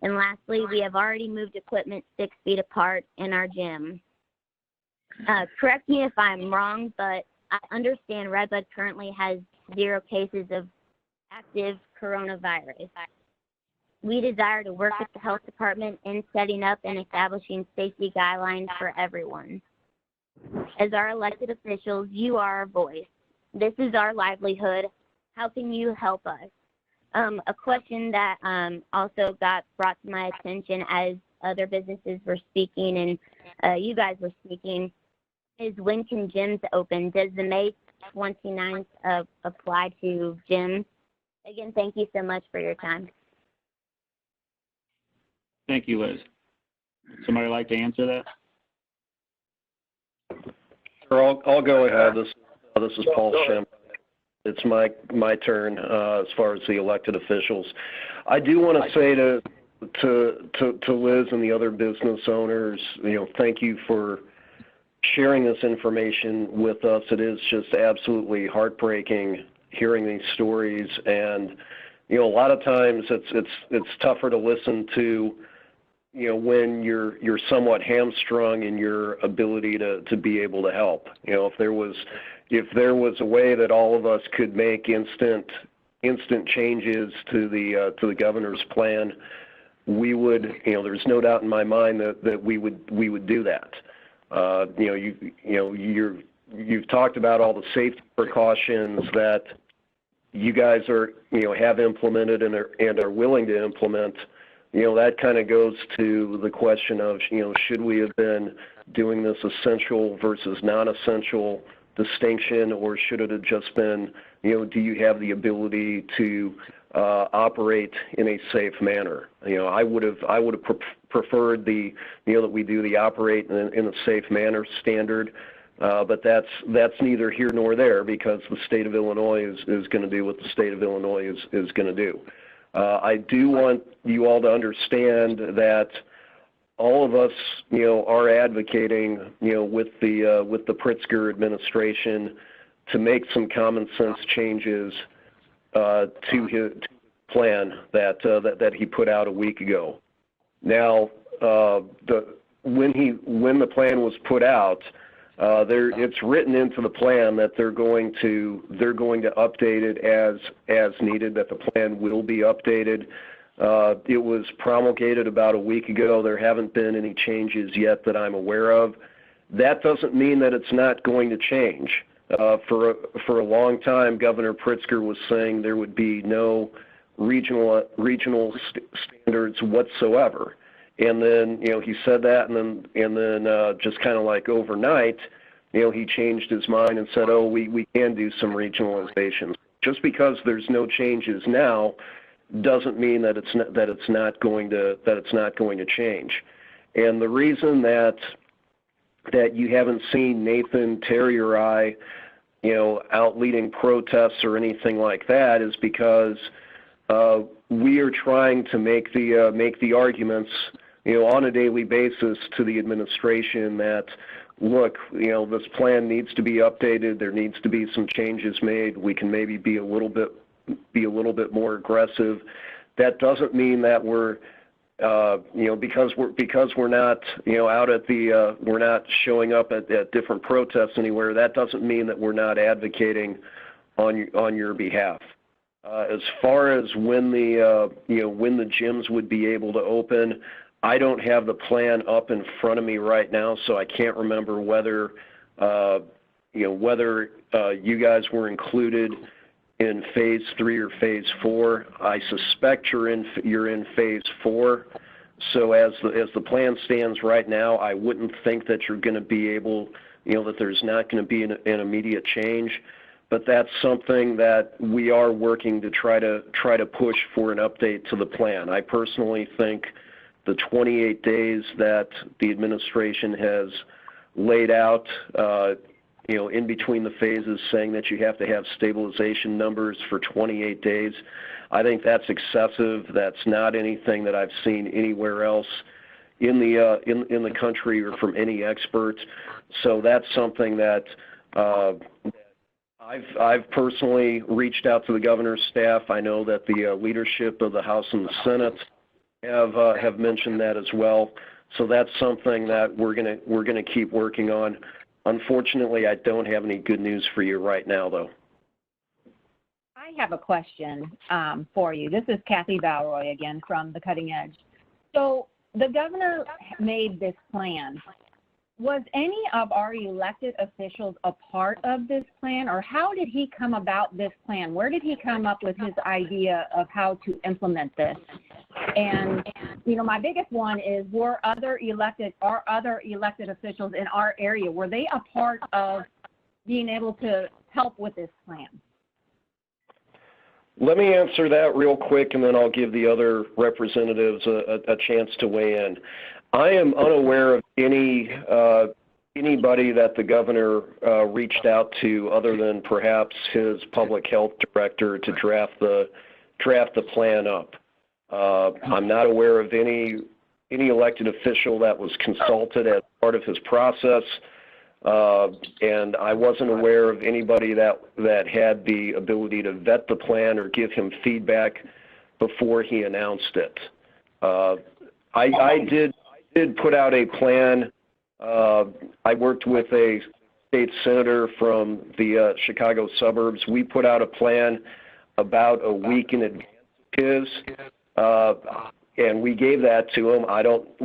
And lastly, we have already moved equipment 6 feet apart in our gym. Correct me if I'm wrong, but I understand Redbud currently has 0 cases of active coronavirus. We desire to work with the health department in setting up and establishing safety guidelines for everyone. As our elected officials, you are our voice. This is our livelihood. How can you help us? A question that also got brought to my attention as other businesses were speaking and you guys were speaking is when can gyms open? Does the May 29th apply to gyms? Again, thank you so much for your time. Thank you, Liz. Somebody like to answer that? Sure, I'll go ahead. This is Paul Schimm. It's my turn as far as the elected officials. I do want to say to Liz and the other business owners, thank you for sharing this information with us. It is just absolutely heartbreaking hearing these stories, and a lot of times it's tougher to listen to when you're somewhat hamstrung in your ability to be able to help. If there was a way that all of us could make instant changes to the governor's plan, we would. There's no doubt in my mind that we would do that. You've talked about all the safety precautions that you guys have implemented and are willing to implement. That kind of goes to the question of, should we have been doing this essential versus non-essential distinction, or should it have just been, do you have the ability to operate in a safe manner. I would have preferred that we do the operate in a safe manner standard, but that's neither here nor there because the state of Illinois is going to do what the state of Illinois is going to do. I do want you all to understand that all of us, are advocating, with the Pritzker administration to make some common sense changes to his plan that he put out a week ago. Now, when the plan was put out, it's written into the plan that they're going to update it as needed. That the plan will be updated. It was promulgated about a week ago. There haven't been any changes yet that I'm aware of. That doesn't mean that it's not going to change. For a long time, Governor Pritzker was saying there would be no regional standards whatsoever. And then, he said that, and then just kind of like overnight, he changed his mind and said, "Oh, we can do some regionalizations." Just because there's no changes now doesn't mean that it's not going to change. And the reason that you haven't seen Nathan, Terry, or I, out leading protests or anything like that is because we are trying to make the arguments, on a daily basis to the administration that, look, this plan needs to be updated. There needs to be some changes made. We can maybe be a little bit more aggressive. That doesn't mean that we're because we're not out at we're not showing up at different protests anywhere. That doesn't mean that we're not advocating on your behalf. As far as when the gyms would be able to open, I don't have the plan up in front of me right now, so I can't remember whether you guys were included in phase 3 or phase 4. I suspect you're in phase 4. So as the plan stands right now, I wouldn't think that you're going to be able, that there's not going to be an immediate change. But that's something that we are working to try to push for an update to the plan. I personally think the 28 days that the administration has laid out, in between the phases, saying that you have to have stabilization numbers for 28 days. I think that's excessive. That's not anything that I've seen anywhere else in the country or from any expert. So that's something that I've personally reached out to the governor's staff. I know that the leadership of the House and the Senate have mentioned that as well. So that's something that we're gonna keep working on. Unfortunately, I don't have any good news for you right now, though. I have a question for you. This is Kathy Valroy again from the Cutting Edge. So the governor made this plan. Was any of our elected officials a part of this plan, or how did he come about this plan? Where did he come up with his idea of how to implement this? And, my biggest one is, our other elected officials in our area, were they a part of being able to help with this plan? Let me answer that real quick, and then I'll give the other representatives a chance to weigh in. I am unaware of anybody that the governor reached out to other than perhaps his public health director to draft the plan up. I'm not aware of any elected official that was consulted as part of his process, and I wasn't aware of anybody that had the ability to vet the plan or give him feedback before he announced it. I did put out a plan. I worked with a state senator from the Chicago suburbs. We put out a plan about a week in advance of his, and we gave that to him.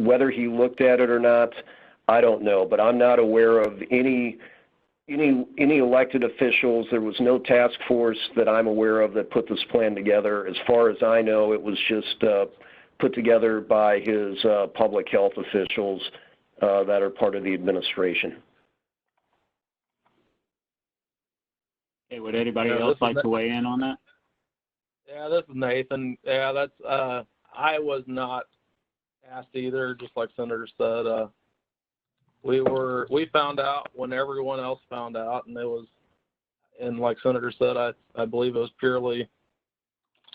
Whether he looked at it or not, I don't know, but I'm not aware of any elected officials. There was no task force that I'm aware of that put this plan together. As far as I know, it was just put together by his public health officials that are part of the administration. Okay, would anybody else like to weigh in on that? Yeah, this is Nathan. Yeah, that's I was not asked either, just like Senator said. We found out when everyone else found out, and like Senator said, I believe it was purely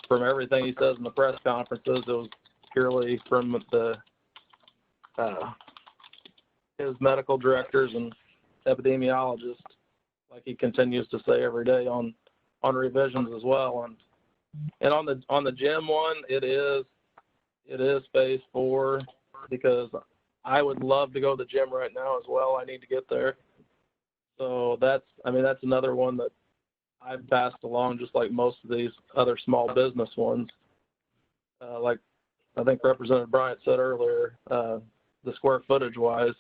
from everything he says in the press conferences. It was purely from his medical directors and epidemiologists, like he continues to say every day on revisions as well. And on the gym one, it is phase 4, because I would love to go to the gym right now as well. I need to get there. So that's another one that I've passed along, just like most of these other small business ones. Like I think Representative Bryant said earlier, the square footage wise,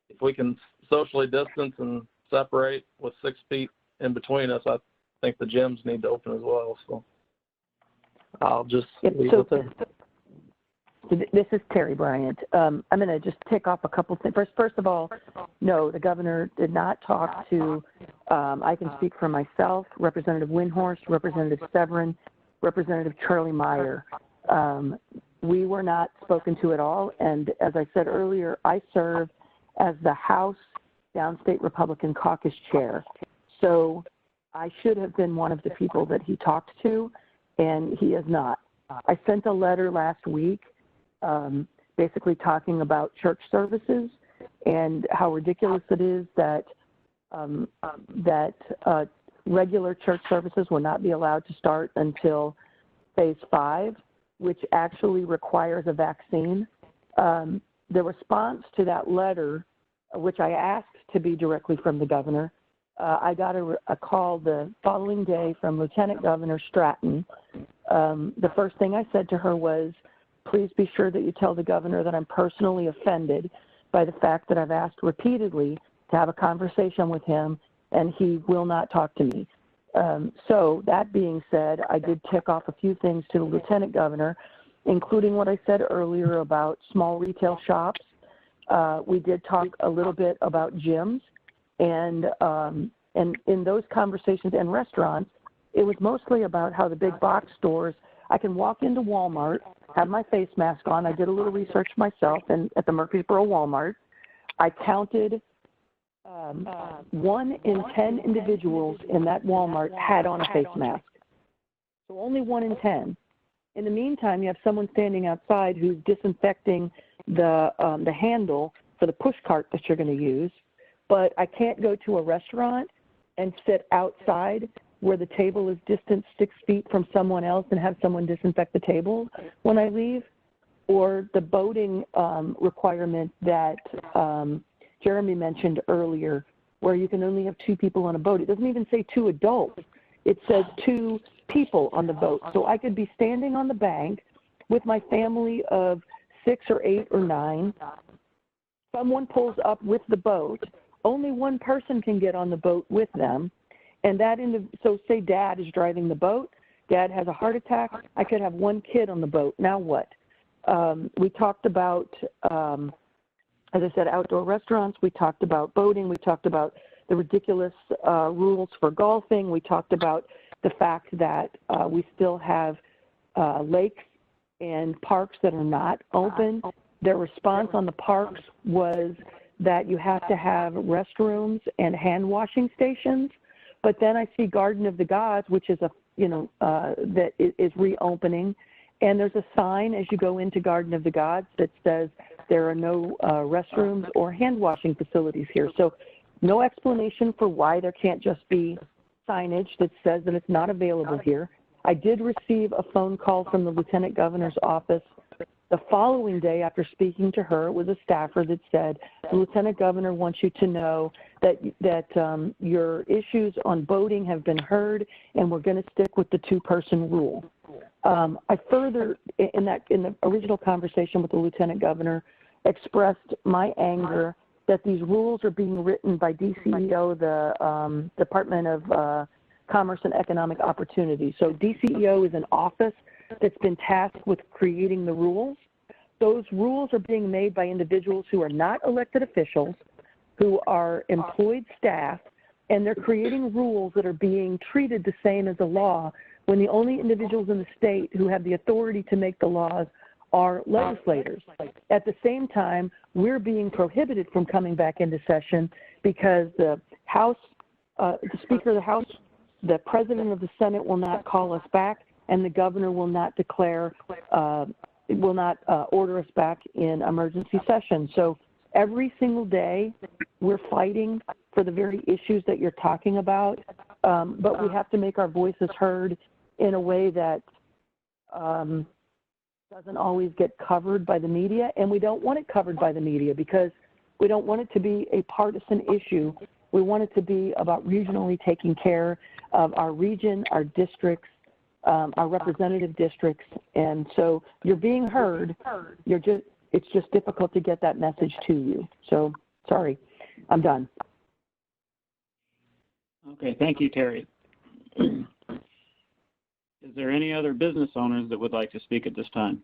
if we can socially distance and separate with 6 feet in between us, I think the gyms need to open as well. So I'll just leave it there. This is Terry Bryant. I'm going to just tick off a couple things. First of all, no, the governor did not talk to, I can speak for myself, Representative Windhorst, Representative Severin, Representative Charlie Meyer. We were not spoken to at all. And as I said earlier, I serve as the House Downstate Republican Caucus Chair. So I should have been one of the people that he talked to, and he is not. I sent a letter last week basically talking about church services and how ridiculous it is that regular church services will not be allowed to start until phase 5, which actually requires a vaccine. The response to that letter, which I asked to be directly from the governor, I got a call the following day from Lieutenant Governor Stratton. The first thing I said to her was, please be sure that you tell the governor that I'm personally offended by the fact that I've asked repeatedly to have a conversation with him, and he will not talk to me. So that being said, I did tick off a few things to the Lieutenant Governor, including what I said earlier about small retail shops. We did talk a little bit about gyms, and in those conversations and restaurants, it was mostly about how the big box stores, I can walk into Walmart, have my face mask on. I did a little research myself and at the Murfreesboro Walmart. I counted 1 in 10 individuals in that Walmart had on a face mask. So only 1 in 10. In the meantime, you have someone standing outside who's disinfecting the handle for the push cart that you're going to use. But I can't go to a restaurant and sit outside where the table is distant 6 feet from someone else and have someone disinfect the table when I leave, or the boating requirement that Jeremy mentioned earlier, where you can only have 2 people on a boat. It doesn't even say 2 adults. It says 2 people on the boat. So I could be standing on the bank with my family of 6 or 8 or 9. Someone pulls up with the boat. Only 1 person can get on the boat with them. And so say Dad is driving the boat, Dad has a heart attack, I could have 1 kid on the boat. Now what? We talked about, as I said, outdoor restaurants. We talked about boating. We talked about the ridiculous rules for golfing. We talked about the fact that we still have lakes and parks that are not open. Their response on the parks was that you have to have restrooms and hand washing stations. But then I see Garden of the Gods, which is that is reopening, and there's a sign as you go into Garden of the Gods that says there are no restrooms or hand washing facilities here. So no explanation for why there can't just be signage that says that it's not available here. I did receive a phone call from the Lieutenant Governor's office the following day after speaking to her. It was a staffer that said, the Lieutenant Governor wants you to know that your issues on boating have been heard, and we're going to stick with the 2-person rule. I further, in the original conversation with the Lieutenant Governor, expressed my anger that these rules are being written by DCEO, the Department of Commerce and Economic Opportunity. So DCEO is an office that's been tasked with creating the rules. Those rules are being made by individuals who are not elected officials, who are employed staff, and they're creating rules that are being treated the same as a law when the only individuals in the state who have the authority to make the laws are legislators. At the same time, we're being prohibited from coming back into session because the House, the Speaker of the House, the President of the Senate will not call us back, and the Governor will not declare, will not order us back in emergency session. So every single day, we're fighting for the very issues that you're talking about, but we have to make our voices heard in a way that doesn't always get covered by the media, and we don't want it covered by the media because we don't want it to be a partisan issue. We want it to be about regionally taking care of our region, our districts, our representative districts, and so you're being heard. It's just difficult to get that message to you. So sorry, I'm done. Okay, thank you, Terry. Is there any other business owners that would like to speak at this time?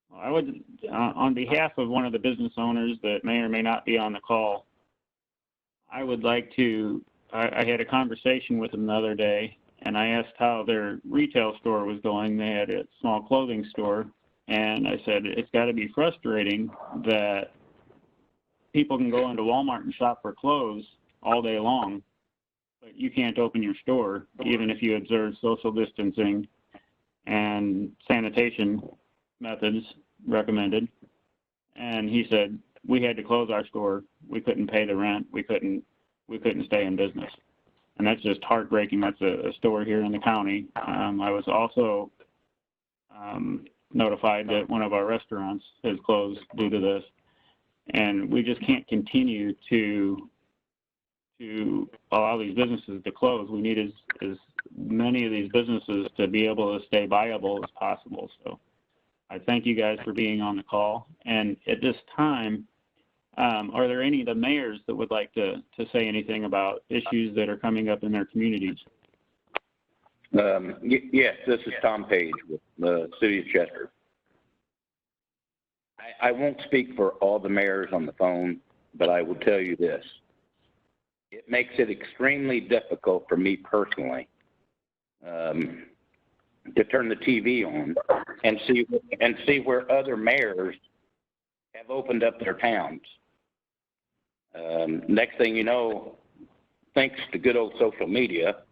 Well, I would, on behalf of one of the business owners that may or may not be on the call, I would like to, I had a conversation with them the other day, and I asked how their retail store was going. They had a small clothing store, and I said, it's got to be frustrating that people can go into Walmart and shop for clothes all day long, but you can't open your store, even if you observe social distancing and sanitation methods recommended. And he said, we had to close our store. We couldn't pay the rent. We couldn't stay in business. And that's just heartbreaking. That's a store here in the county. I was also notified that one of our restaurants has closed due to this. And we just can't continue to allow these businesses to close. We need as many of these businesses to be able to stay viable as possible. So I thank you guys for being on the call. And at this time, are there any of the mayors that would like to say anything about issues that are coming up in their communities? Yes, this is Tom Page with the City of Chester. I won't speak for all the mayors on the phone, but I will tell you this. It makes it extremely difficult for me personally to turn the TV on and see where other mayors have opened up their towns. Next thing you know, thanks to good old social media,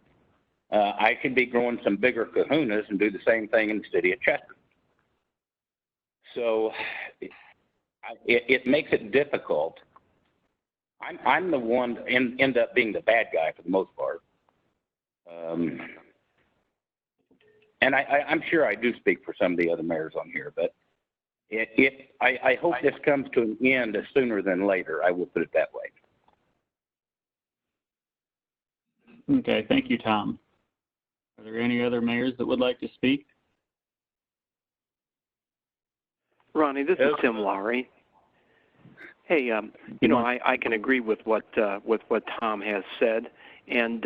I could be growing some bigger kahunas and do the same thing in the city of Chester. So it makes it difficult. I'm the one that end up being the bad guy for the most part. And I'm sure I do speak for some of the other mayors on here, but I hope this comes to an end sooner than later. I will put it that way. Okay, thank you, Tom. Are there any other mayors that would like to speak? Ronnie, this is Tim Lowry. Hey, you know, I can agree with what Tom has said, and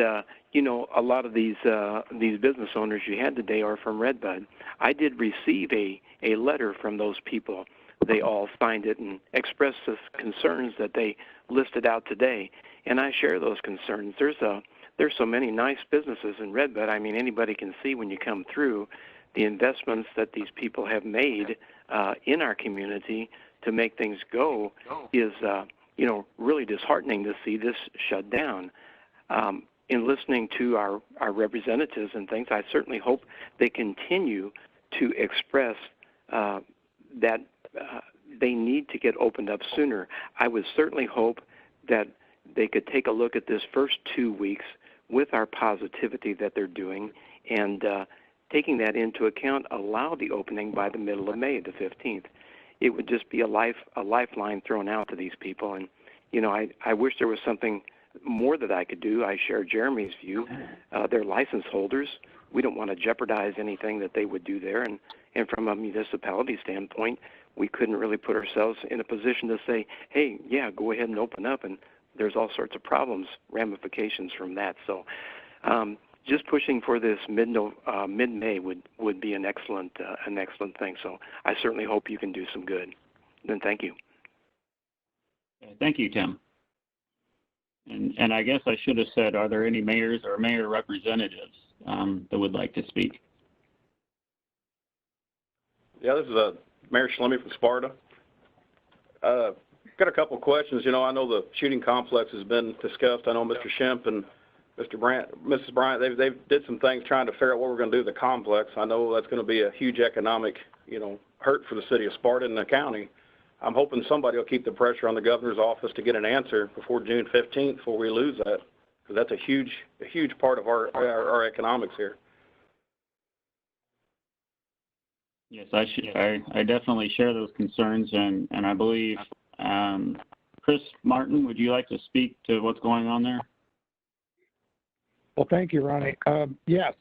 you know, a lot of these business owners you had today are from Redbud. I did receive a letter from those people. They all signed it and expressed the concerns that they listed out today, and I share those concerns. There's so many nice businesses in Redbud. I mean, anybody can see when you come through the investments that these people have made in our community to make things go is, you know, really disheartening to see this shut down. In listening to our representatives and things, I certainly hope they continue to express that they need to get opened up sooner. I would certainly hope that they could take a look at this first 2 weeks with our positivity that they're doing and taking that into account, allow the opening by the middle of May, the 15th. It would just be a lifeline thrown out to these people. And, you know, I wish there was something more that I could do. I share Jeremy's view. They're license holders. We don't want to jeopardize anything that they would do there. And from a municipality standpoint, we couldn't really put ourselves in a position to say, hey, yeah, go ahead and open up. And there's all sorts of problems, ramifications from that. So just pushing for this mid-May would be an excellent thing. So I certainly hope you can do some good. Then thank you. Thank you, Tim. And I guess I should have said, are there any mayors or mayor representatives that would like to speak? Yeah, this is Mayor Schlemme from Sparta. Got a couple of questions. You know, I know the shooting complex has been discussed. I know Mr. Shemp and Mrs. Bryant, they did some things trying to figure out what we're going to do with the complex. I know that's going to be a huge economic, hurt for the city of Sparta and the county. I'm hoping somebody will keep the pressure on the governor's office to get an answer before June 15th before we lose that, because that's a huge part of our economics here. Yes, I definitely share those concerns, and I believe, Chris Martin, would you like to speak to what's going on there? Well, thank you, Ronnie. Yes,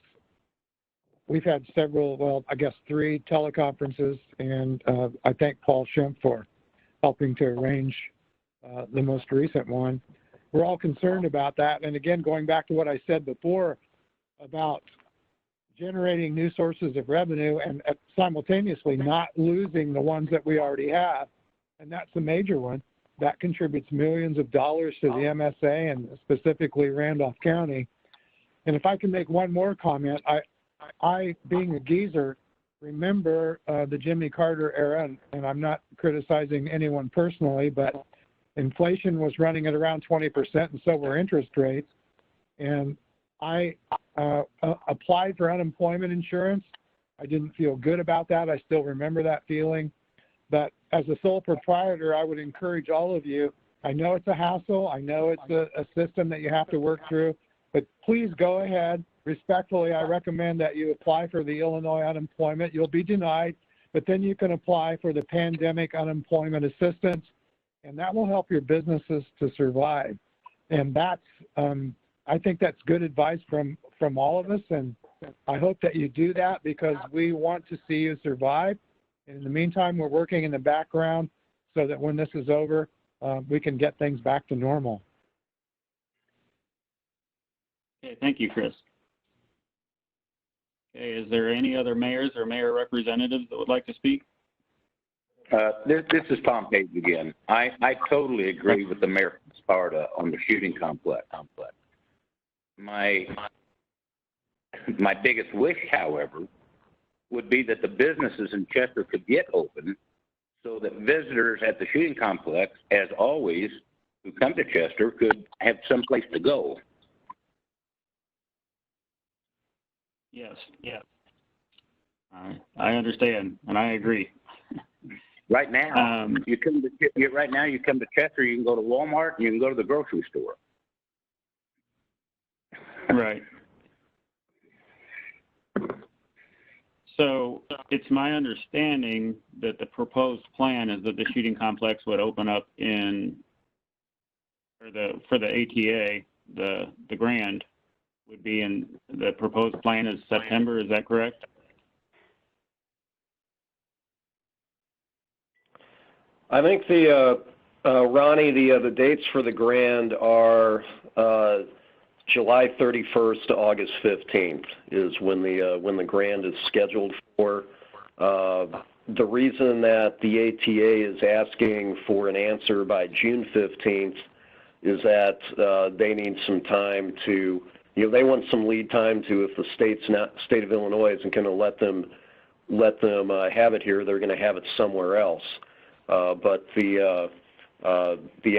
we've had several, well, I guess 3 teleconferences, and I thank Paul Shemp for helping to arrange the most recent one. We're all concerned about that. And again, going back to what I said before about generating new sources of revenue and simultaneously not losing the ones that we already have. And that's a major one. That contributes millions of dollars to the MSA and specifically Randolph County. And if I can make one more comment, I being a geezer, remember the Jimmy Carter era, and I'm not criticizing anyone personally, but inflation was running at around 20%, and so were interest rates. And I applied for unemployment insurance. I didn't feel good about that. I still remember that feeling. But as a sole proprietor, I would encourage all of you, I know it's a hassle, I know it's a system that you have to work through, but please go ahead. Respectfully, I recommend that you apply for the Illinois unemployment. You'll be denied, but then you can apply for the pandemic unemployment assistance, and that will help your businesses to survive. And that's, I think that's good advice from all of us, and I hope that you do that because we want to see you survive. And in the meantime, we're working in the background so that when this is over, we can get things back to normal. Okay, thank you, Chris. Okay, is there any other mayors or mayor representatives that would like to speak? This is Tom Page again. I totally agree with the mayor from Sparta on the shooting complex. My biggest wish, however, would be that the businesses in Chester could get open so that visitors at the shooting complex, as always, who come to Chester could have some place to go. Yes. I understand, and I agree. Right now, you come to Chester. You can go to Walmart. And you can go to the grocery store. Right. So it's my understanding that the proposed plan is that the shooting complex would open up for the ATA, the grant would be in the proposed plan is September. Is that correct? I think Ronnie, the dates for the grand are July 31st to August 15th is when the grand is scheduled for. The reason that the ATA is asking for an answer by June 15th is that they need some time to, they want some lead time to, if the state of Illinois isn't going to let them have it here, they're going to have it somewhere else. But the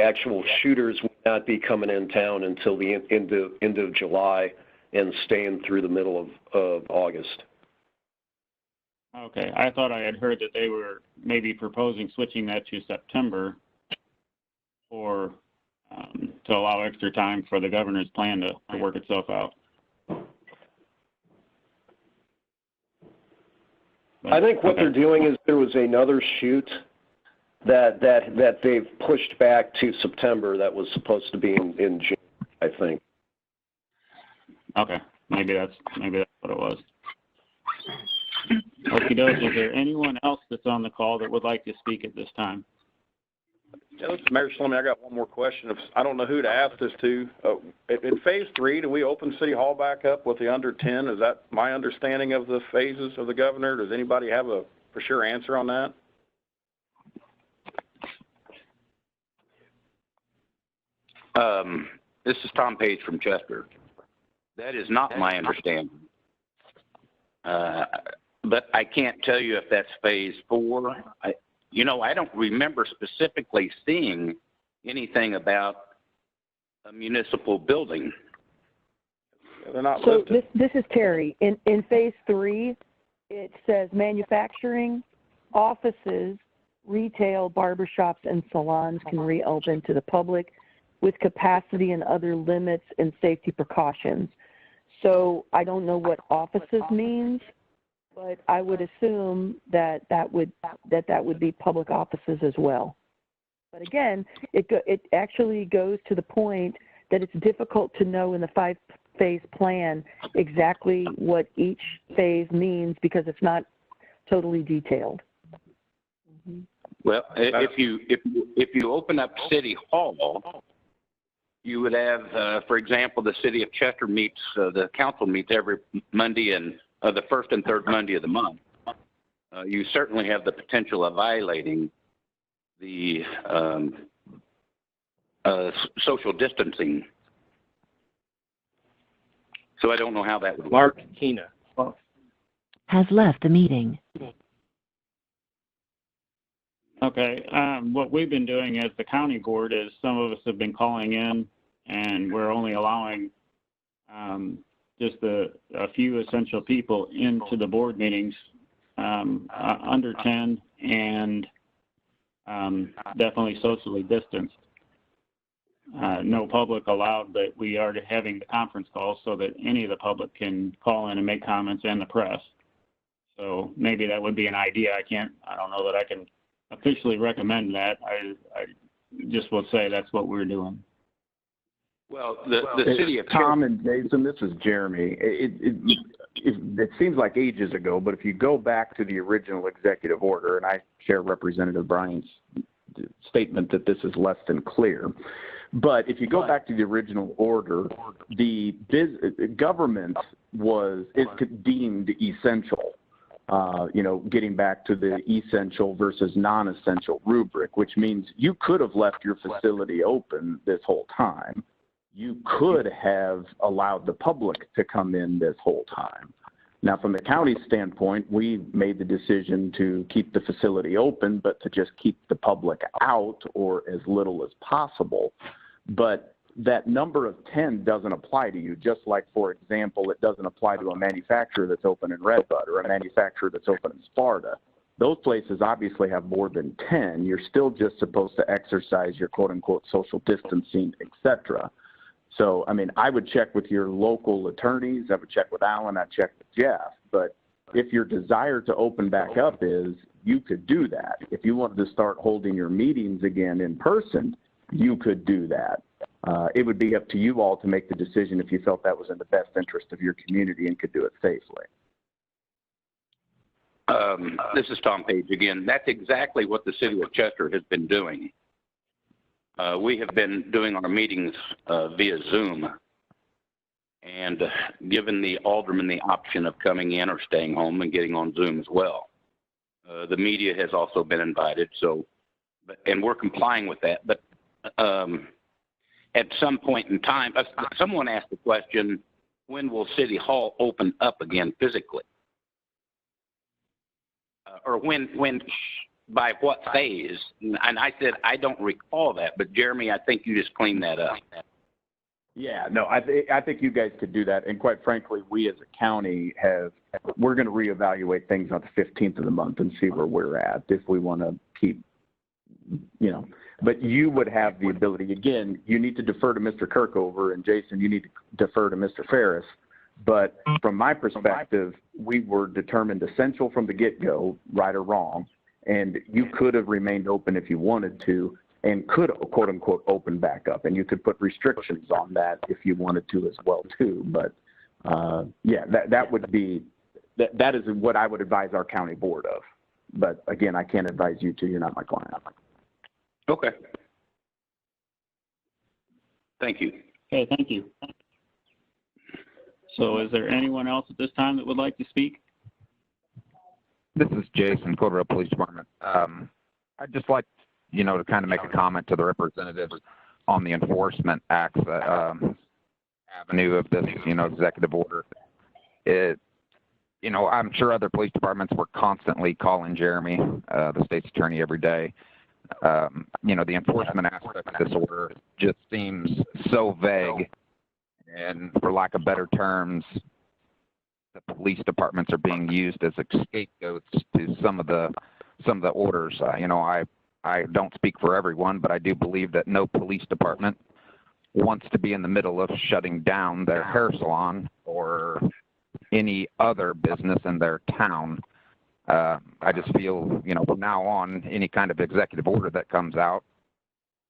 actual shooters will not be coming in town until the end of July and staying through the middle of August. Okay, I thought I had heard that they were maybe proposing switching that to September or to allow extra time for the governor's plan to work itself out. I think what they're doing is there was another shoot that they've pushed back to September that was supposed to be in June, I think. Okay, maybe that's what it was. Okie doke. Is there anyone else that's on the call that would like to speak at this time? Yeah, this is Mayor Schlemme. I got one more question. I don't know who to ask this to. In phase 3, do we open City Hall back up with the under 10? Is that my understanding of the phases of the governor? Does anybody have a for sure answer on that? This is Tom Page from Chester. That is not my understanding. But I can't tell you if that's phase 4. I don't remember specifically seeing anything about a municipal building. They're not So listed. this is Terry. In phase 3, it says manufacturing, offices, retail, barbershops, and salons can reopen to the public with capacity and other limits and safety precautions. So I don't know what offices means, but I would assume that would be public offices as well. But again, it actually goes to the point that it's difficult to know in the 5-phase plan exactly what each phase means because it's not totally detailed. Well, if you open up City Hall, you would have, for example, the City of Chester meets, the council meets every Monday and the first and third Monday of the month. You certainly have the potential of violating the social distancing. So I don't know how that would work. Mark Kina has left the meeting. Okay. What we've been doing as the county board is some of us have been calling in, and we're only allowing just a few essential people into the board meetings, under 10, and definitely socially distanced. No public allowed, but we are having the conference calls so that any of the public can call in and make comments, and the press. So maybe that would be an idea. I don't know that I can officially recommend that. I just will say that's what we're doing. Well, the city of Tom and Jason, this is Jeremy. It seems like ages ago, but if you go back to the original executive order, and I share Representative Bryant's statement that this is less than clear, but if you go back to the original order, the government is deemed essential. Getting back to the essential versus non-essential rubric, which means you could have left your facility open this whole time. You could have allowed the public to come in this whole time. Now, from the county standpoint, we made the decision to keep the facility open, but to just keep the public out or as little as possible. But that number of 10 doesn't apply to you, just like, for example, it doesn't apply to a manufacturer that's open in Redbud or a manufacturer that's open in Sparta. Those places obviously have more than 10. You're still just supposed to exercise your quote-unquote social distancing, et cetera. So, I mean, I would check with your local attorneys. I would check with Alan. I'd check with Jeff. But if your desire to open back up is, you could do that. If you wanted to start holding your meetings again in person, you could do that. It would be up to you all to make the decision if you felt that was in the best interest of your community and could do it safely. This is Tom Page again. That's exactly what the city of Chester has been doing. We have been doing our meetings via Zoom and given the aldermen the option of coming in or staying home and getting on Zoom as well. The media has also been invited, and we're complying with that. But at some point in time, someone asked the question, when will City Hall open up again physically? Or by what phase? And I said, I don't recall that, but Jeremy, I think you just cleaned that up. Yeah, no, I think you guys could do that. And quite frankly, we as a county we're going to reevaluate things on the 15th of the month and see where we're at if we want to keep, but you would have the ability. Again, you need to defer to Mr. Kirkover, and Jason, you need to defer to Mr. Ferris. But from my perspective, we were determined essential from the get-go, right or wrong, and you could have remained open if you wanted to and could, quote-unquote, open back up. And you could put restrictions on that if you wanted to as well, too. But, yeah, that would be – that is what I would advise our county board of. But, again, I can't advise you to. You're not my client. Okay. Thank you. Okay, thank you. So is there anyone else at this time that would like to speak? This is Jason, Cordero Police Department. I'd just like, to kind of make a comment to the representatives on the enforcement avenue of this, executive order. I'm sure other police departments were constantly calling Jeremy, the state's attorney, every day. The enforcement aspect of this order just seems so vague, and for lack of better terms, the police departments are being used as scapegoats to some of the orders. I don't speak for everyone, but I do believe that no police department wants to be in the middle of shutting down their hair salon or any other business in their town. I just feel, from now on, any kind of executive order that comes out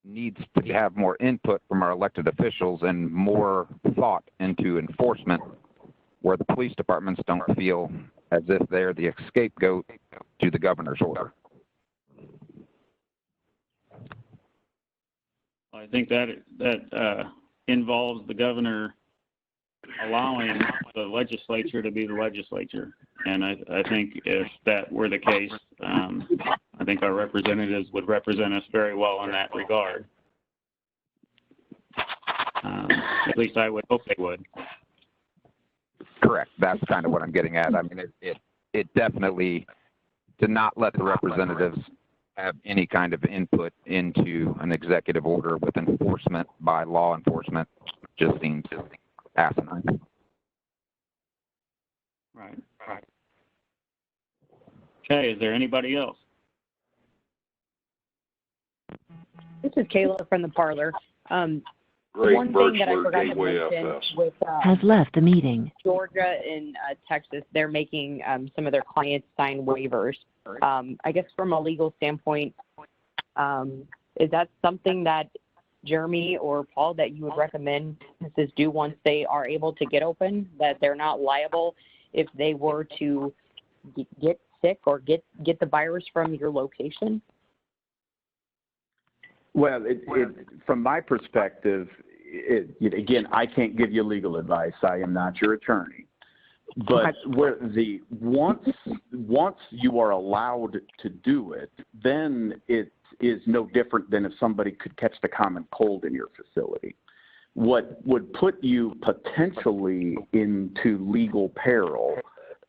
needs to have more input from our elected officials and more thought into enforcement, where the police departments don't feel as if they're the scapegoat to the governor's order. I think that involves the governor allowing the legislature to be the legislature. And I think if that were the case, I think our representatives would represent us very well in that regard. At least I would hope they would. Correct. That's kind of what I'm getting at. I mean, it definitely, to not let the representatives have any kind of input into an executive order with enforcement by law enforcement just seems asinine. Right. Okay, is there anybody else? This is Kayla from the parlor. Great. One thing that I forgot to mention with Has left the meeting. Georgia and Texas, they're making some of their clients sign waivers. I guess from a legal standpoint, is that something that Jeremy or Paul that you would recommend businesses do once they are able to get open, that they're not liable if they were to get sick or get the virus from your location? Well, from my perspective, again, I can't give you legal advice. I am not your attorney. But once you are allowed to do it, then it is no different than if somebody could catch the common cold in your facility. What would put you potentially into legal peril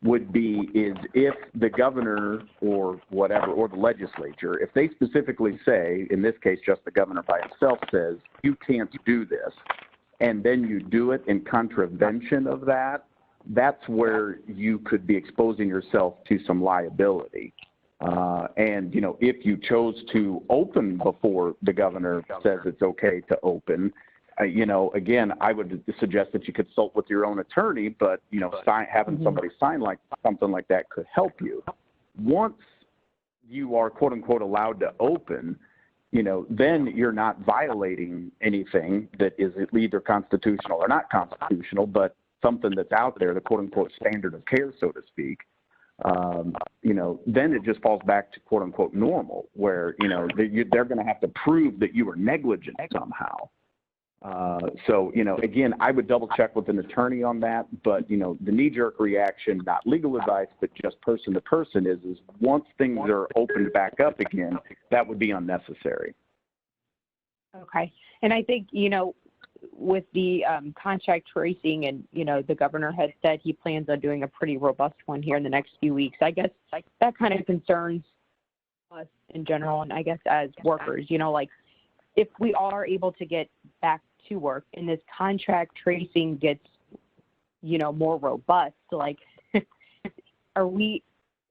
would be if the governor or whatever, or the legislature, if they specifically say, in this case just the governor by himself says, you can't do this, and then you do it in contravention of that, that's where you could be exposing yourself to some liability. And, if you chose to open before the governor says it's okay to open, again, I would suggest that you consult with your own attorney, but, having somebody sign something like that could help you. Once you are, quote unquote, allowed to open, then you're not violating anything that is either constitutional or not constitutional, but something that's out there, the quote unquote standard of care, so to speak. Then it just falls back to quote unquote normal, where, they're going to have to prove that you were negligent somehow. Again, I would double check with an attorney on that, but, the knee-jerk reaction, not legal advice, but just person to person is once things are opened back up again, that would be unnecessary. Okay. And I think, with the contact tracing and, the governor has said he plans on doing a pretty robust one here in the next few weeks. I guess that kind of concerns us in general, and I guess as workers, if we are able to get back to work and this contract tracing gets, more robust,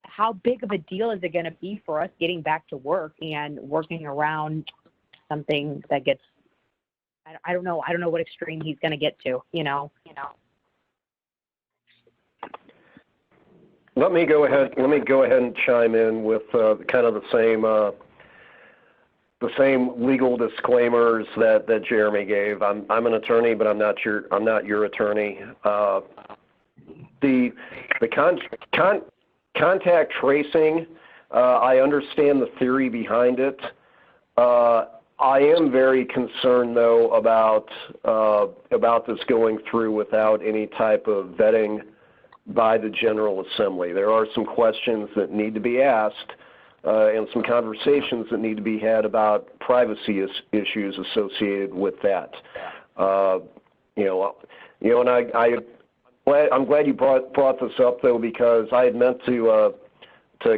how big of a deal is it going to be for us getting back to work and working around something that gets, I don't know what extreme he's going to get to, Let me go ahead and chime in with kind of the same legal disclaimers that Jeremy gave. I'm an attorney, but I'm not your attorney. The contact tracing, I understand the theory behind it. I am very concerned, though, about this going through without any type of vetting by the General Assembly. There are some questions that need to be asked and some conversations that need to be had about privacy issues associated with that. And I'm glad you brought this up though, because I had meant to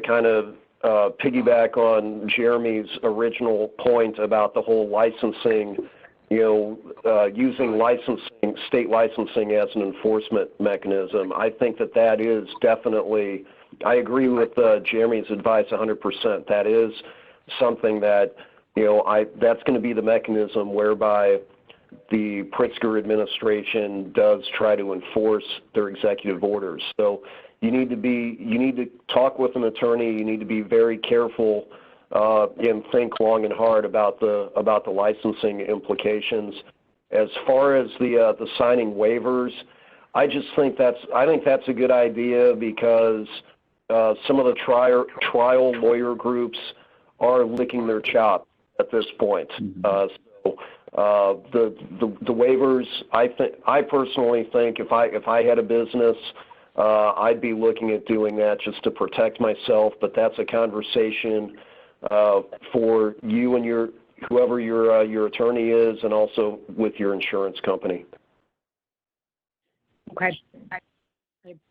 kind of piggyback on Jeremy's original point about the whole licensing, using state licensing as an enforcement mechanism. I think that is definitely, I agree with Jeremy's advice 100%. That is something that, that's going to be the mechanism whereby the Pritzker administration does try to enforce their executive orders. So you need to talk with an attorney. You need to be very careful and think long and hard about the licensing implications. As far as the signing waivers, I think that's a good idea, because some of the trial lawyer groups are licking their chops at this point. The waivers, I personally think if I had a business, I'd be looking at doing that just to protect myself. But that's a conversation for you and whoever your attorney is, and also with your insurance company. Okay,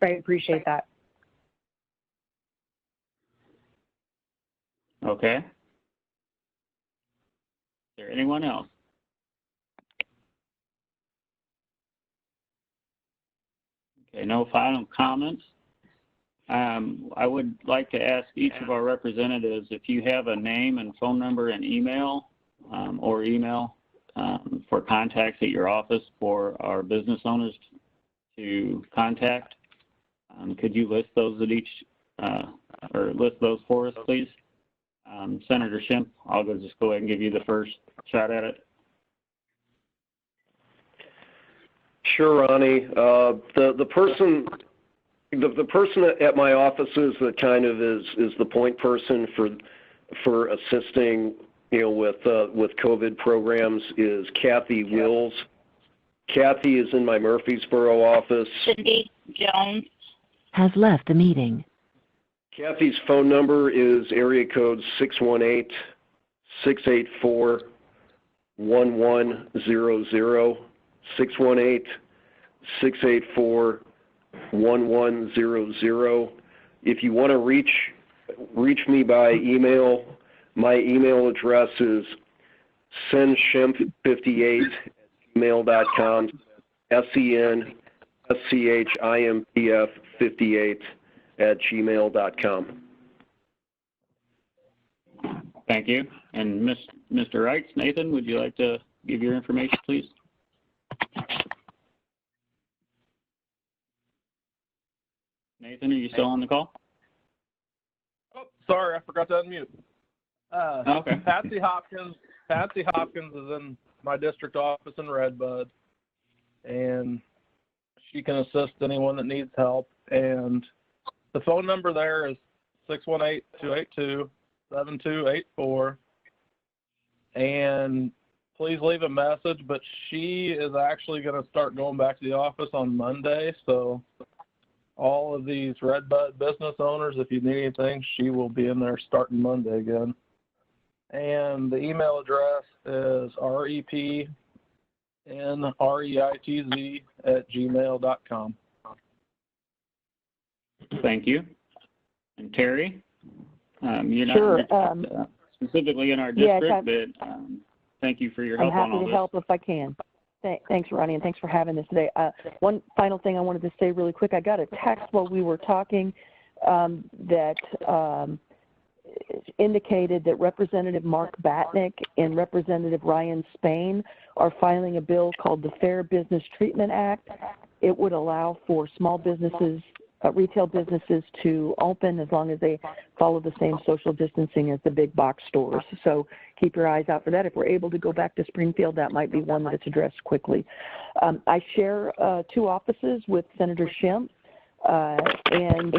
I appreciate that. Okay. Is there anyone else? Okay, no final comments. I would like to ask each of our representatives if you have a name and phone number and email, or email for contacts at your office for our business owners to contact. Could you list those at each, or list those for us, please? Senator Schimpf, I'll just go ahead and give you the first shot at it. Sure, Ronnie. The person at my offices that kind of is the point person for assisting, with COVID programs is Kathy Wills. Kathy is in my Murfreesboro office. Cindy Jones has left the meeting. Kathy's phone number is area code 618-684-1100, 618-684-1100. If you want to reach me by email, my email address is senschimp58@gmail.com, senschimp58@gmail.com. Thank you. And Mr. Wrights, Nathan, would you like to give your information, please? Nathan, are you still on the call? Oh, sorry, I forgot to unmute. Okay. Patsy Hopkins is in my district office in Redbud, and she can assist anyone that needs help. And the phone number there is 618-282-7284. And please leave a message, but she is actually going to start going back to the office on Monday. So all of these Redbud business owners, if you need anything, she will be in there starting Monday again. And the email address is repnreitz@gmail.com. Thank you. And Terry, you're Sure. not specifically in our district, but thank you for your help on all this. I'm happy to help if I can. Thanks, Ronnie, and thanks for having this today. One final thing I wanted to say really quick. I got a text while we were talking that indicated that Representative Mark Batnick and Representative Ryan Spain are filing a bill called the Fair Business Treatment Act. It would allow for small businesses, retail businesses, to open as long as they follow the same social distancing as the big box stores. So keep your eyes out for that. If we're able to go back to Springfield, that might be one that's addressed quickly. I share two offices with Senator Schimpf, and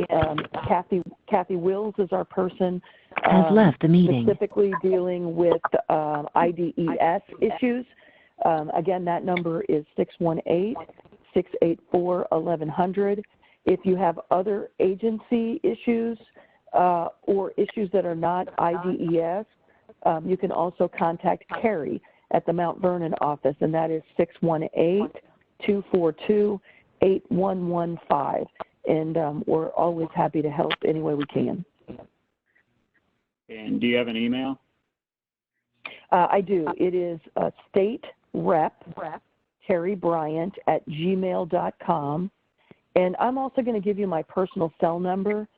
Kathy Wills is our person has left the meeting, specifically dealing with IDES issues. Again, that number is 618-684-1100. If you have other agency issues, or issues that are not IDES, you can also contact Carrie at the Mount Vernon office, and that is 618-242-8115. And we're always happy to help any way we can. And do you have an email? I do. It is state rep Terry Bryant at gmail.com. And I'm also going to give you my personal cell number.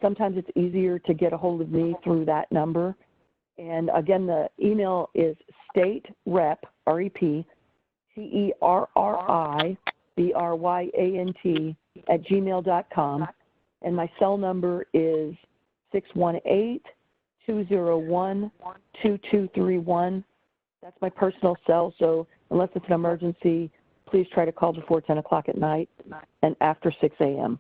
Sometimes it's easier to get a hold of me through that number. And again, the email is state rep, R-E-P, TERRIBRYANT at gmail.com. And my cell number is 618-201-2231. That's my personal cell, so unless it's an emergency, please try to call before 10 o'clock at night and after 6 a.m.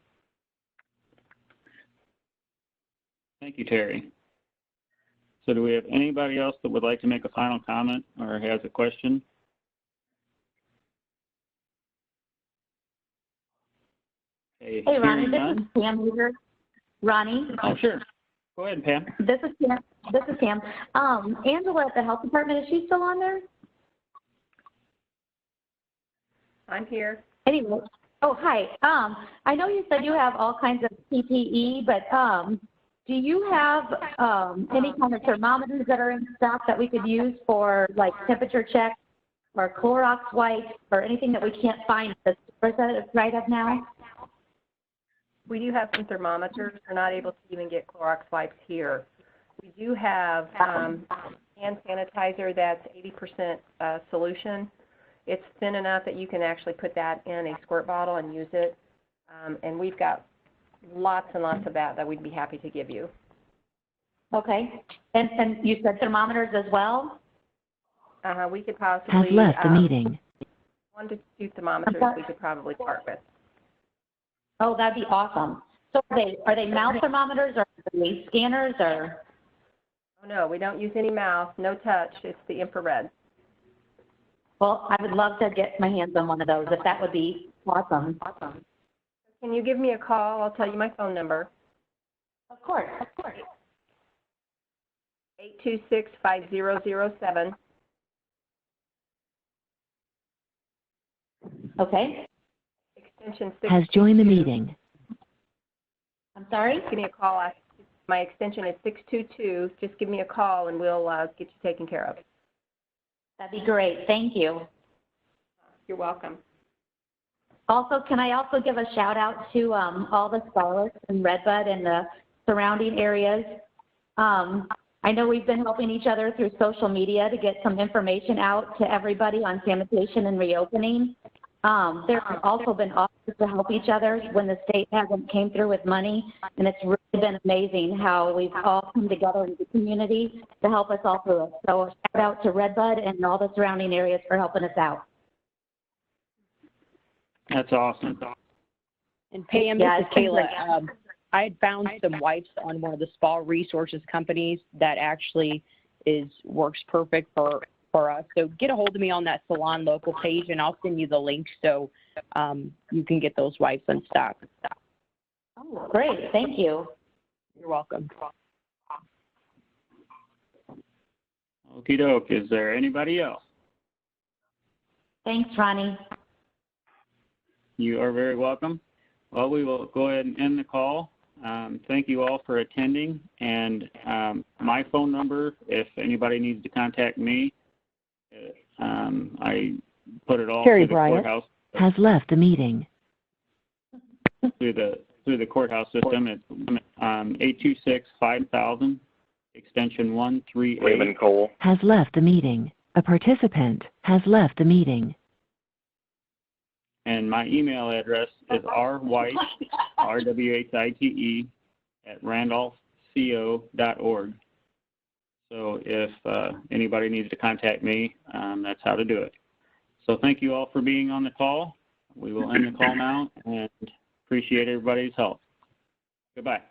Thank you, Terry. So do we have anybody else that would like to make a final comment or has a question? Hey, Ronnie, this is Pam Weaver. Ronnie? Oh, sure. Go ahead, Pam. This is Pam. Angela at the health department, is she still on there? I'm here. Anyway, oh, hi. I know you said you have all kinds of PPE, but do you have any kind of thermometers that are in stock that we could use for, like, temperature checks or Clorox wipes or anything that we can't find at the stores right up now? We do have some thermometers. We're not able to even get Clorox wipes here. We do have hand sanitizer that's 80% solution. It's thin enough that you can actually put that in a squirt bottle and use it. And we've got lots and lots of that we'd be happy to give you. Okay. And you said thermometers as well? We could possibly... Has left the meeting. 1 to 2 thermometers we could probably part with. Oh, that'd be awesome. So are they mouth thermometers or are they scanners or? Oh, no, we don't use any mouth, no touch. It's the infrared. Well, I would love to get my hands on one of those if that would be awesome. Can you give me a call? I'll tell you my phone number. Of course. 826-5007. Okay. Extension 622. Has joined the meeting. I'm sorry? Give me a call. My extension is 622. Just give me a call and we'll get you taken care of. That'd be great. Thank you. You're welcome. Also, can I also give a shout out to all the Scarlets in Redbud and the surrounding areas? I know we've been helping each other through social media to get some information out to everybody on sanitation and reopening. There have also been offers to help each other when the state hasn't came through with money, and it's really been amazing how we've all come together in the community to help us all through it. So shout out to Redbud and all the surrounding areas for helping us out. That's awesome. And Pam, this is Kayla. I had found some wipes on one of the spa resources companies that actually works perfect for us. So get a hold of me on that Salon Local page, and I'll send you the link so you can get those wipes in stock. Oh, great. Thank you. You're welcome. Okie doke. Is there anybody else? Thanks, Ronnie. You are very welcome. Well, we will go ahead and end the call. Thank you all for attending. And my phone number, if anybody needs to contact me, I put it all Terry through the Bryant courthouse. Has left the meeting. Through the courthouse system. It's 826-5000, extension 138. Raymond Cole. Has left the meeting. A participant has left the meeting. And my email address is rwhite, RWHITE, at randolphco.org. So if anybody needs to contact me, that's how to do it. So thank you all for being on the call. We will end the call now and appreciate everybody's help. Goodbye.